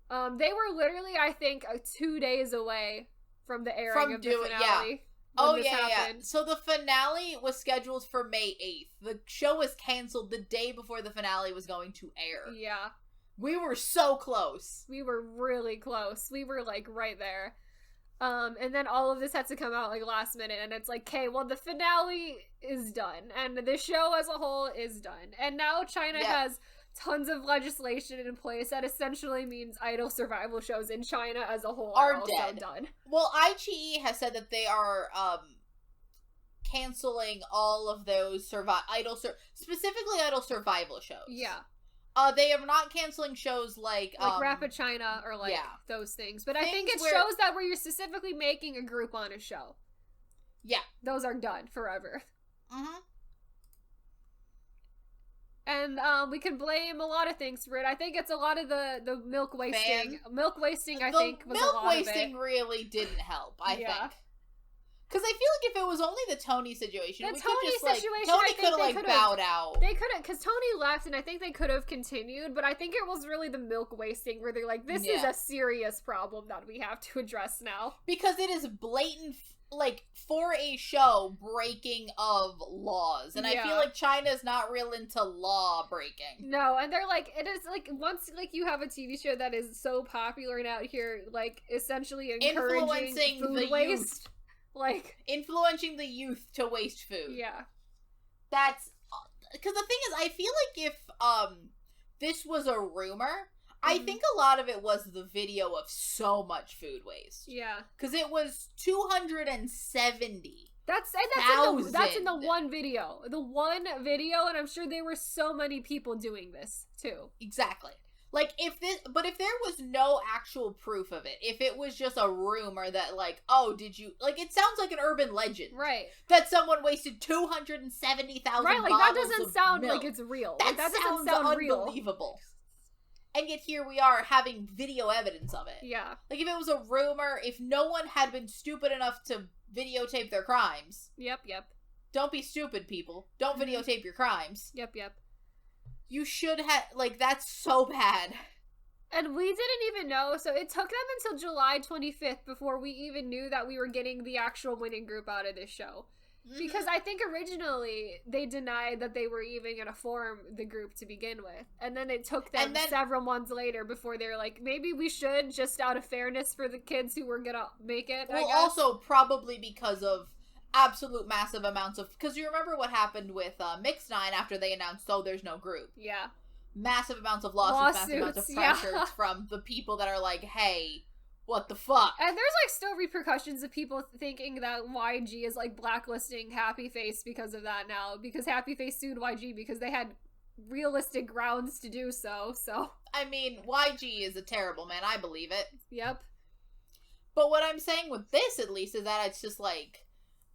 They were literally, I think, 2 days away from the airing of the finale. Yeah. So the finale was scheduled for May 8th. The show was canceled the day before the finale was going to air. Yeah. We were so close. We were really close. We were, like, right there. And then all of this had to come out, like, last minute, and it's like, okay, well, the finale is done, and the show as a whole is done. And now China has tons of legislation in place that essentially means idol survival shows in China as a whole are also dead. Done. Well, iQIYI has said that they are, canceling all of those specifically idol survival shows. Yeah. They are not canceling shows like Rapid China or like those things. But I think it's shows that where you're specifically making a group on a show. Yeah. Those are done forever. Mm-hmm. And we can blame a lot of things for it. I think it's a lot of the milk wasting. Milk wasting, I think, was a lot of it. Milk wasting really didn't help, I think. Because I feel like if it was only the Tony situation, Tony could have, like, bowed out. They could have, because Tony left, and I think they could have continued, but I think it was really the milk wasting where they're like, this is a serious problem that we have to address now. Because it is blatant, like, for a show, breaking of laws. And I feel like China's not real into law breaking. No, and they're like, it is, like, once, like, you have a TV show that is so popular and out here, like, essentially encouraging food waste. Like, influencing the youth to waste food. Yeah. That's, because the thing is, I feel like if, this was a rumor, I think a lot of it was the video of so much food waste. Yeah. Because it was 270. That's in the one video. The one video, and I'm sure there were so many people doing this, too. Exactly. Like, if there was no actual proof of it, if it was just a rumor that, like, oh, did you, like, it sounds like an urban legend. Right. That someone wasted 270,000 right, like, that doesn't sound like it's real. That doesn't sound unbelievable. And yet here we are having video evidence of it. Yeah. Like, if it was a rumor, if no one had been stupid enough to videotape their crimes. Yep. Don't be stupid, people. Don't videotape your crimes. Yep. You should have, like, that's so bad. And we didn't even know, so it took them until July 25th before we even knew that we were getting the actual winning group out of this show. Because I think originally they denied that they were even going to form the group to begin with. And then it took them several months later before they were like, maybe we should, just out of fairness for the kids who were going to make it. Well, also probably because of absolute massive amounts of... Because you remember what happened with Mix 9 after they announced, there's no group. Yeah. Massive amounts of lawsuits, massive amounts of pressures from the people that are like, hey... What the fuck? And there's, like, still repercussions of people thinking that YG is, like, blacklisting Happy Face because of that now. Because Happy Face sued YG because they had realistic grounds to do so, I mean, YG is a terrible man. I believe it. Yep. But what I'm saying with this, at least, is that it's just, like...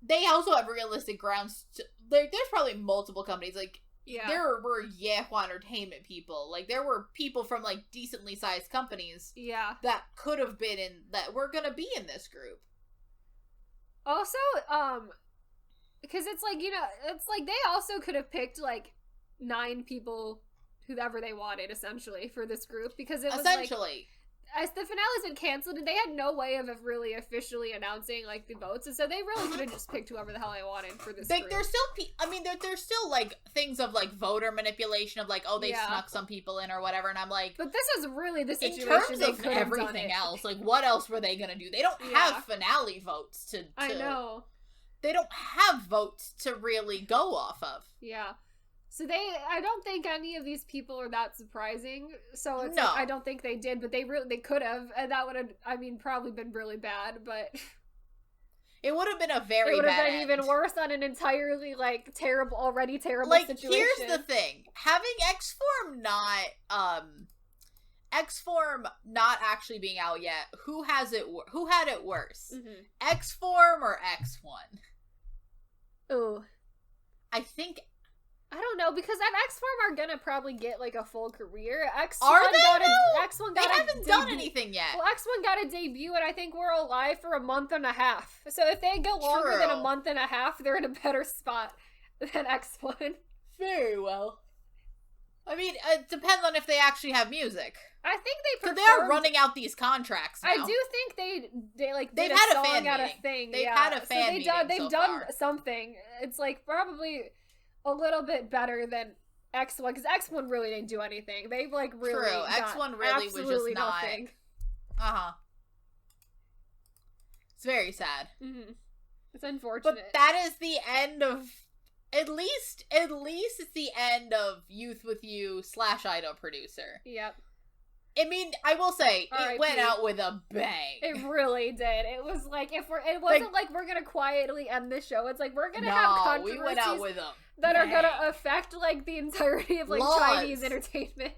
They also have realistic grounds to... There's probably multiple companies, like... Yeah. There were Yehua Entertainment people. Like, there were people from, like, decently sized companies. Yeah. That could have been in... That were gonna be in this group. Also, because it's like, you know, it's like they also could have picked, like, 9 people, whoever they wanted, essentially, for this group. Because it was, essentially. Like, as the finale's been canceled, and they had no way of really officially announcing, like, the votes, and so they really could have just picked whoever the hell they wanted for this group. There's still, there's still, like, things of, like, voter manipulation of, like, they snuck some people in or whatever, and I'm like... But this is really the situation in terms of everything else, like, what else were they gonna do? They don't have finale votes to... I know. They don't have votes to really go off of. Yeah. So I don't think any of these people are that surprising. So it's like, I don't think they did, but they could have, and that would have, probably been really bad, but... It would have been a very bad It would have been even worse on an entirely, like, already terrible situation. Here's the thing. Having X-Form not actually being out yet, who had it worse? Mm-hmm. X-Form or X1? Ooh. I think... I don't know, because that X-Form are gonna probably get, like, a full career. Are they, X1 they haven't done anything yet. Well, X1 got a debut, and I think we're alive for a month and a half. So if they go longer than a month and a half, they're in a better spot than X1. Very well. I mean, it depends on if they actually have music. I think they performed... Because they are running out these contracts now. I do think they they've did had a song at a thing. They've had a fan meeting They've done something. It's, like, probably... a little bit better than X1, because X1 really didn't do anything. They've, like, really True, X1 really was just not... nothing. Uh-huh. It's very sad. Mm-hmm. It's unfortunate. But that is the end of... At least it's the end of Youth With You / Idol Producer. Yep. I mean, I will say, it went out with a bang. It really did. It was like, it wasn't like we're gonna quietly end this show. It's like, we're gonna have controversies we went out with a that bang. are gonna affect, like, the entirety of, like, Chinese entertainment.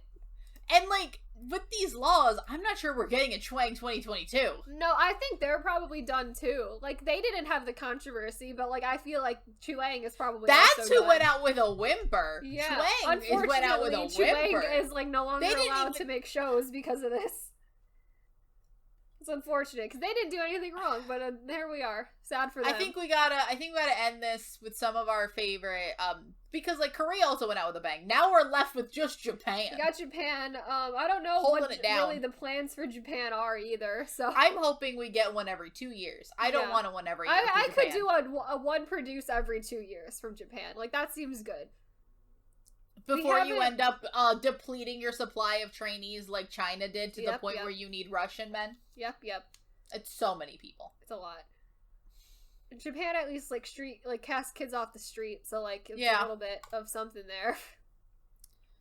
And, like, with these laws, I'm not sure we're getting a Chuang 2022. No, I think they're probably done, too. Like, they didn't have the controversy, but, like, I feel like Chuang is probably That's who done. went out with a whimper. Yeah. Chuang went out with a whimper. Chuang is, like, no longer allowed to make shows because of this. It's unfortunate, because they didn't do anything wrong, but there we are. Sad for them. I think we gotta end this with some of our favorite, because, like, Korea also went out with a bang. Now we're left with just Japan. We got Japan. I don't know what really the plans for Japan are either, so... I'm hoping we get one every 2 years. I don't want one every year I could do a one produce every 2 years from Japan. Like, that seems good. Before you end up depleting your supply of trainees like China did to the point where you need Russian men. Yep. It's so many people. It's a lot. Japan at least, like, cast kids off the street, so, like, it's a little bit of something there.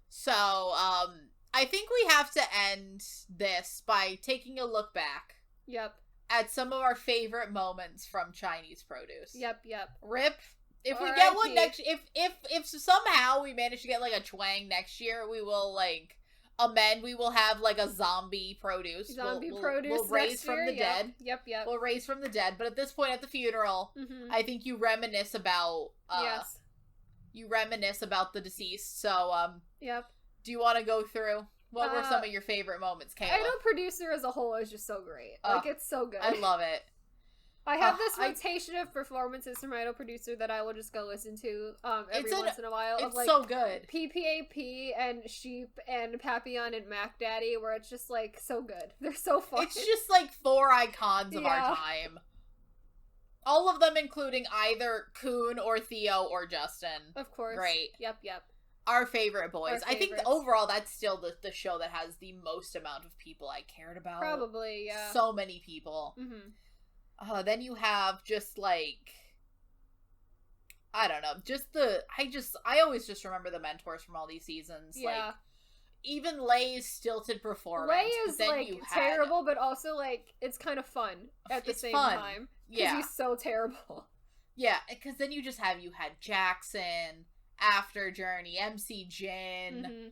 So, I think we have to end this by taking a look back. Yep. At some of our favorite moments from Chinese produce. Yep. RIP. If we get one next, if somehow we manage to get, like, a Chuang next year, we will, like, amend. We will have, like, a zombie produce. We'll raise from the dead. Yep. We'll raise from the dead. But at this point, at the funeral, I think you reminisce about. You reminisce about the deceased. So, Yep. Do you want to go through? What were some of your favorite moments, Kayla? Idol Producer as a whole is just so great. Like, it's so good. I love it. I have this rotation of performances from Idol Producer that I will just go listen to every once in a while. It's so good. PPAP and Sheep and Papillon and Mac Daddy, where it's just, like, so good. They're so fun. It's just, like, 4 icons of our time. All of them, including either Kun or Theo or Justin. Of course. Great. Yep. Our favorite boys. Our I think overall that's still the show that has the most amount of people I cared about. Probably, yeah. So many people. Mm-hmm. Then you have just like, I don't know, I always just remember the mentors from all these seasons. Yeah. Like, even Lay's stilted performance. Lay is like terrible, but also like it's kind of fun at the same time. Because he's so terrible. Yeah, because then you had Jackson, After Journey, MC Jin,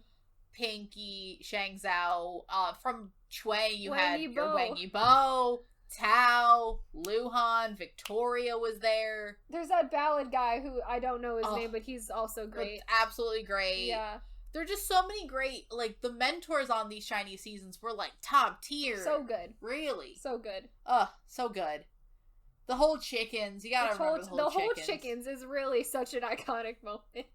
Pinky, Shang Zhao. From Chue, you had Wang Yibo, Tao, Luhan, Victoria was there. There's that ballad guy who I don't know his name, but he's also great. Absolutely great. Yeah. There are just so many great, like, the mentors on these Chinese seasons were, like, top tier. So good. Really. So good. So good. The whole chickens, you gotta remember the whole chickens is really such an iconic moment.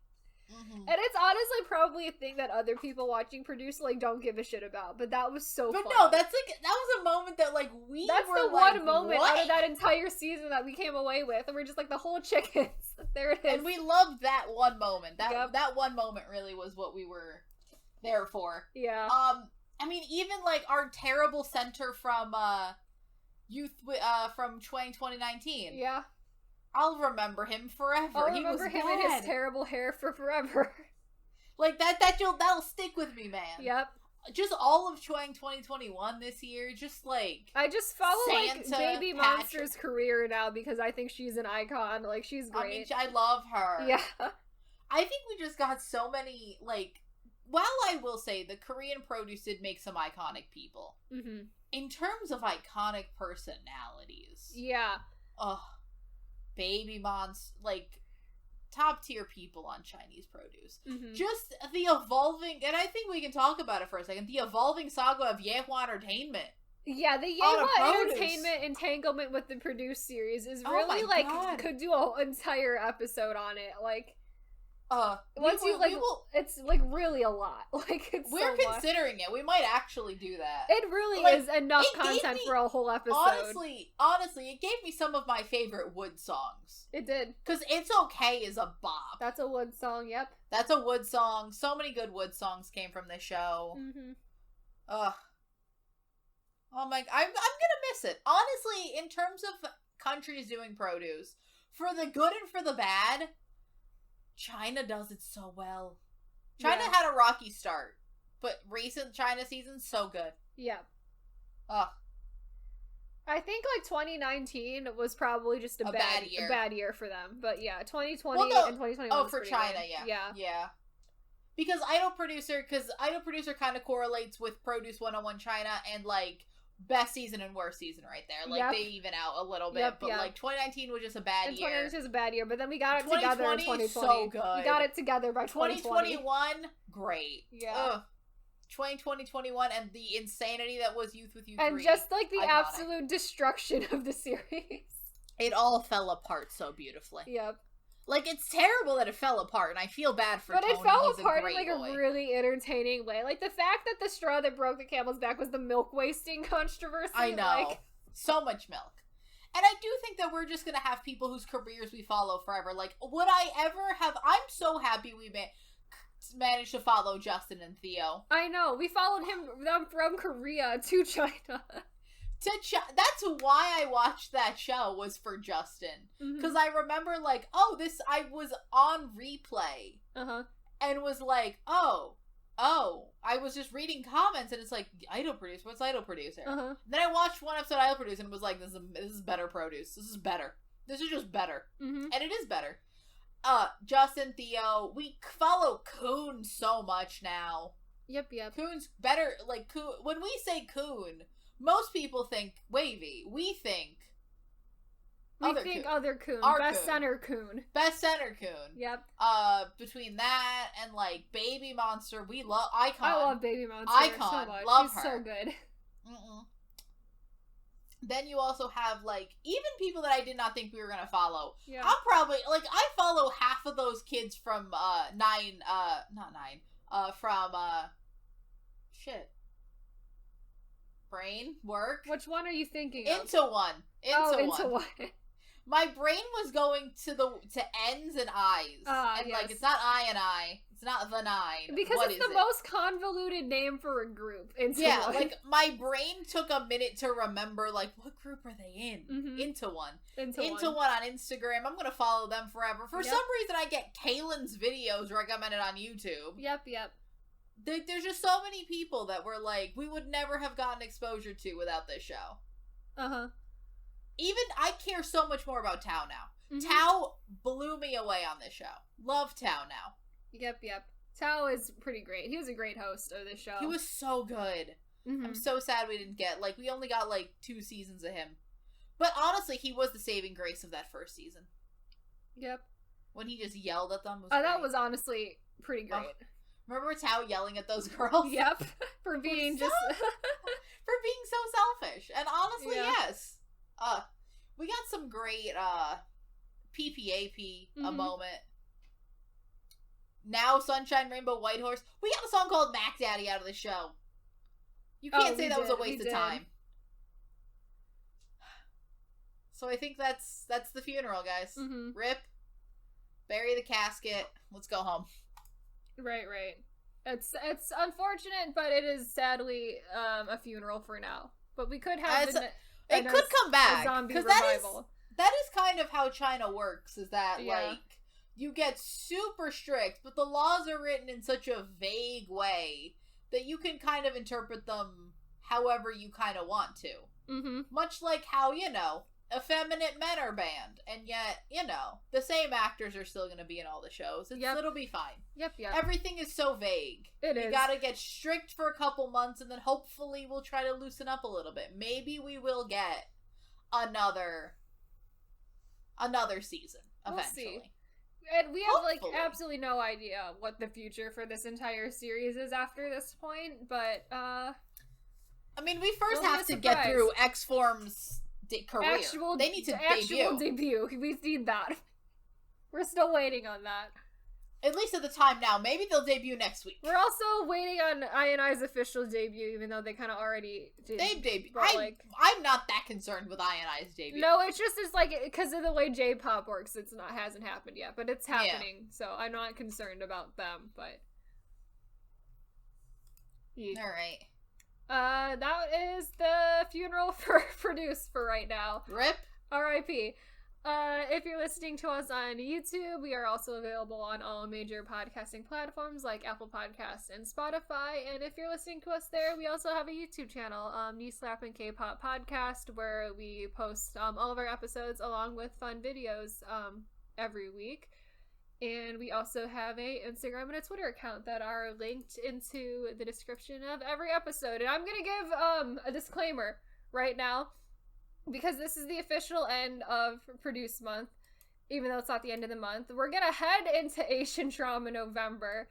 Mm-hmm. And it's honestly probably a thing that other people watching Produce, like, don't give a shit about, but that was so fun. But no, that was a moment that, like, That's the one moment out of that entire season that we came away with, and we're just like, the whole chickens. There it is. And we loved that one moment. That one moment really was what we were there for. Yeah. I mean, even, like, our terrible center from, from 2019. Yeah. I'll remember him forever. I'll remember him and his terrible hair for forever. Like, that'll stick with me, man. Yep. Just all of 2021 this year, just like... I just follow, Santa, like, Baby Monster's career now because I think she's an icon. Like, she's great. I mean, I love her. Yeah. I think we just got so many, like... While I will say the Korean produce did make some iconic people. Mm-hmm. In terms of iconic personalities... Yeah. Ugh. Baby Monster, like... top tier people on Chinese produce. Mm-hmm. Just the evolving, and I think we can talk about it for a second, the evolving saga of Yehua Entertainment. Yeah, the Yehua Entertainment entanglement with the Produce series is really, like, God. Could do an entire episode on it. Like, it's, like, really a lot. Like, it's We're considering it. We might actually do that. It really is enough content for a whole episode. Honestly, it gave me some of my favorite Wood songs. It did. Because It's Okay is a bop. That's a Wood song, yep. That's a Wood song. So many good Wood songs came from this show. Mm-hmm. Ugh. Oh my... I'm gonna miss it. Honestly, in terms of countries doing produce, for the good and for the bad... China does it so well. China had a rocky start, but recent China seasons, so good. Yeah. Ugh. I think, like, 2019 was probably just a bad year for them. But, yeah, 2020 and 2021 Oh, for China, good. Yeah. Because Idol Producer kind of correlates with Produce 101 China and, like, best season and worst season right there. Like, they even out a little bit. But, like, 2019 was just a bad year. 2019 was a bad year, but then we got it together in 2020. So good. We got it together by 2020. 2021, great. Yeah. Ugh. 2021 and the insanity that was Youth with You 3. And just, like, the absolute destruction of the series. It all fell apart so beautifully. Yep. Like, it's terrible that it fell apart, and I feel bad for Tony. But it fell apart in, like, a really entertaining way. Like, the fact that the straw that broke the camel's back was the milk wasting controversy. I know. Like... So much milk. And I do think that we're just gonna have people whose careers we follow forever. Like, would I ever have... I'm so happy we managed to follow Justin and Theo. I know. We followed them from Korea to China. That's why I watched that show, was for Justin. Because I remember, like, I was on replay. And was like, I was just reading comments, and it's like, Idol Producer, what's Idol Producer? Then I watched one episode of Idol Producer, and was like, this is better produce. This is better. This is just better. And it is better. Justin, Theo, we follow Kun so much now. Yep. Kun's better, like, Kun, when we say Kun... Most people think Wavy. We think other Kun. Best center Kun. Best center Kun. Yep. Between that and, like, Baby Monster, we love Icon. I love Baby Monster Icon, so much. love She's her. So good. Then you also have, like, even people that I did not think we were gonna follow. Yeah. I'm probably, like, I follow half of those kids from Brain work. Which one are you thinking of? Into one. Into one. My brain was going to N's and I's. And yes. like, it's not I and I. It's not the 9. Because what it's the most convoluted name for a group. Yeah, like, my brain took a minute to remember, like, what group are they in? Mm-hmm. Into one. Into one on Instagram. I'm gonna follow them forever. For some reason, I get Kaylin's videos recommended on YouTube. Yep. There's just so many people that were like, we would never have gotten exposure to without this show. Uh-huh. Even, I care so much more about Tao now. Mm-hmm. Tao blew me away on this show. Love Tao now. Yep. Tao is pretty great. He was a great host of this show. He was so good. Mm-hmm. I'm so sad we didn't get, like, we only got, like, 2 seasons of him. But honestly, he was the saving grace of that first season. Yep. When he just yelled at them. That was honestly pretty great. Remember Tao yelling at those girls? Yep. For being so selfish. And honestly, yes. We got some great, PPAP a moment. Now Sunshine Rainbow Whitehorse. We got a song called Mac Daddy out of the show. You can't say that was a waste of time. So I think that's the funeral, guys. Mm-hmm. Rip. Bury the casket. Let's go home. Right. It's unfortunate, but it is sadly a funeral for now. But we could have it could come back, a zombie revival. That is kind of how China works. Is that like you get super strict, but the laws are written in such a vague way that you can kind of interpret them however you kind of want to. Mm-hmm. Much like how, effeminate men are banned, and yet, the same actors are still going to be in all the shows. It'll be fine. Yep. Everything is so vague. You gotta get strict for a couple months, and then hopefully we'll try to loosen up a little bit. Maybe we will get another season, eventually. We'll see. And we have, absolutely no idea what the future for this entire series is after this point, but, I mean, we first have to get through X-Form's career. They need to debut. We've seen that. We're still waiting on that. At least at the time now. Maybe they'll debut next week. We're also waiting on INI's official debut, even though they kind of already did. They've debuted. I'm not that concerned with INI's debut. No, it's because of the way J-pop works. Hasn't happened yet, but it's happening. So I'm not concerned about them. But all right. That is the funeral for Produce for right now. RIP. R.I.P. If you're listening to us on YouTube, we are also available on all major podcasting platforms like Apple Podcasts and Spotify. And if you're listening to us there, we also have a YouTube channel, the Slappin Kpop podcast, where we post all of our episodes along with fun videos every week. And we also have a Instagram and a Twitter account that are linked into the description of every episode. And I'm gonna give a disclaimer right now, because this is the official end of Produce Month, even though it's not the end of the month. We're gonna head into Asian Drama November.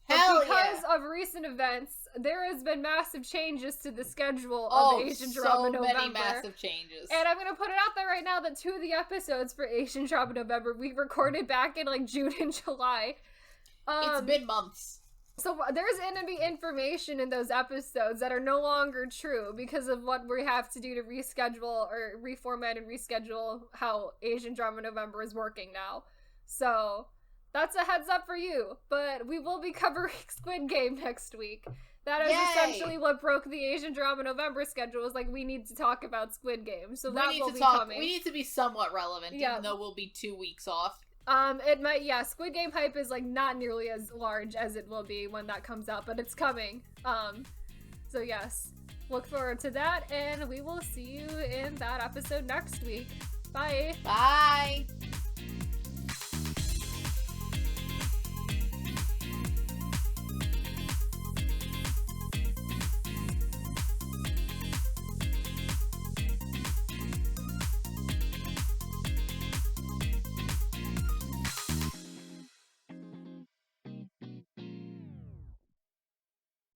Because of recent events, there has been massive changes to the schedule of Asian Drama November. So many massive changes. And I'm gonna put it out there right now that 2 of the episodes for Asian Drama November we recorded back in June and July. It's been months. So there's going to be information in those episodes that are no longer true because of what we have to do to reschedule or reformat and reschedule how Asian Drama November is working now. So that's a heads up for you. But we will be covering Squid Game next week. That is essentially what broke the Asian Drama November schedule. Is we need to talk about Squid Game. So that will be coming. We need to be somewhat relevant, even though we'll be 2 weeks off. It might, Squid Game hype is, not nearly as large as it will be when that comes out, but it's coming. So yes, look forward to that, and we will see you in that episode next week. Bye! Bye!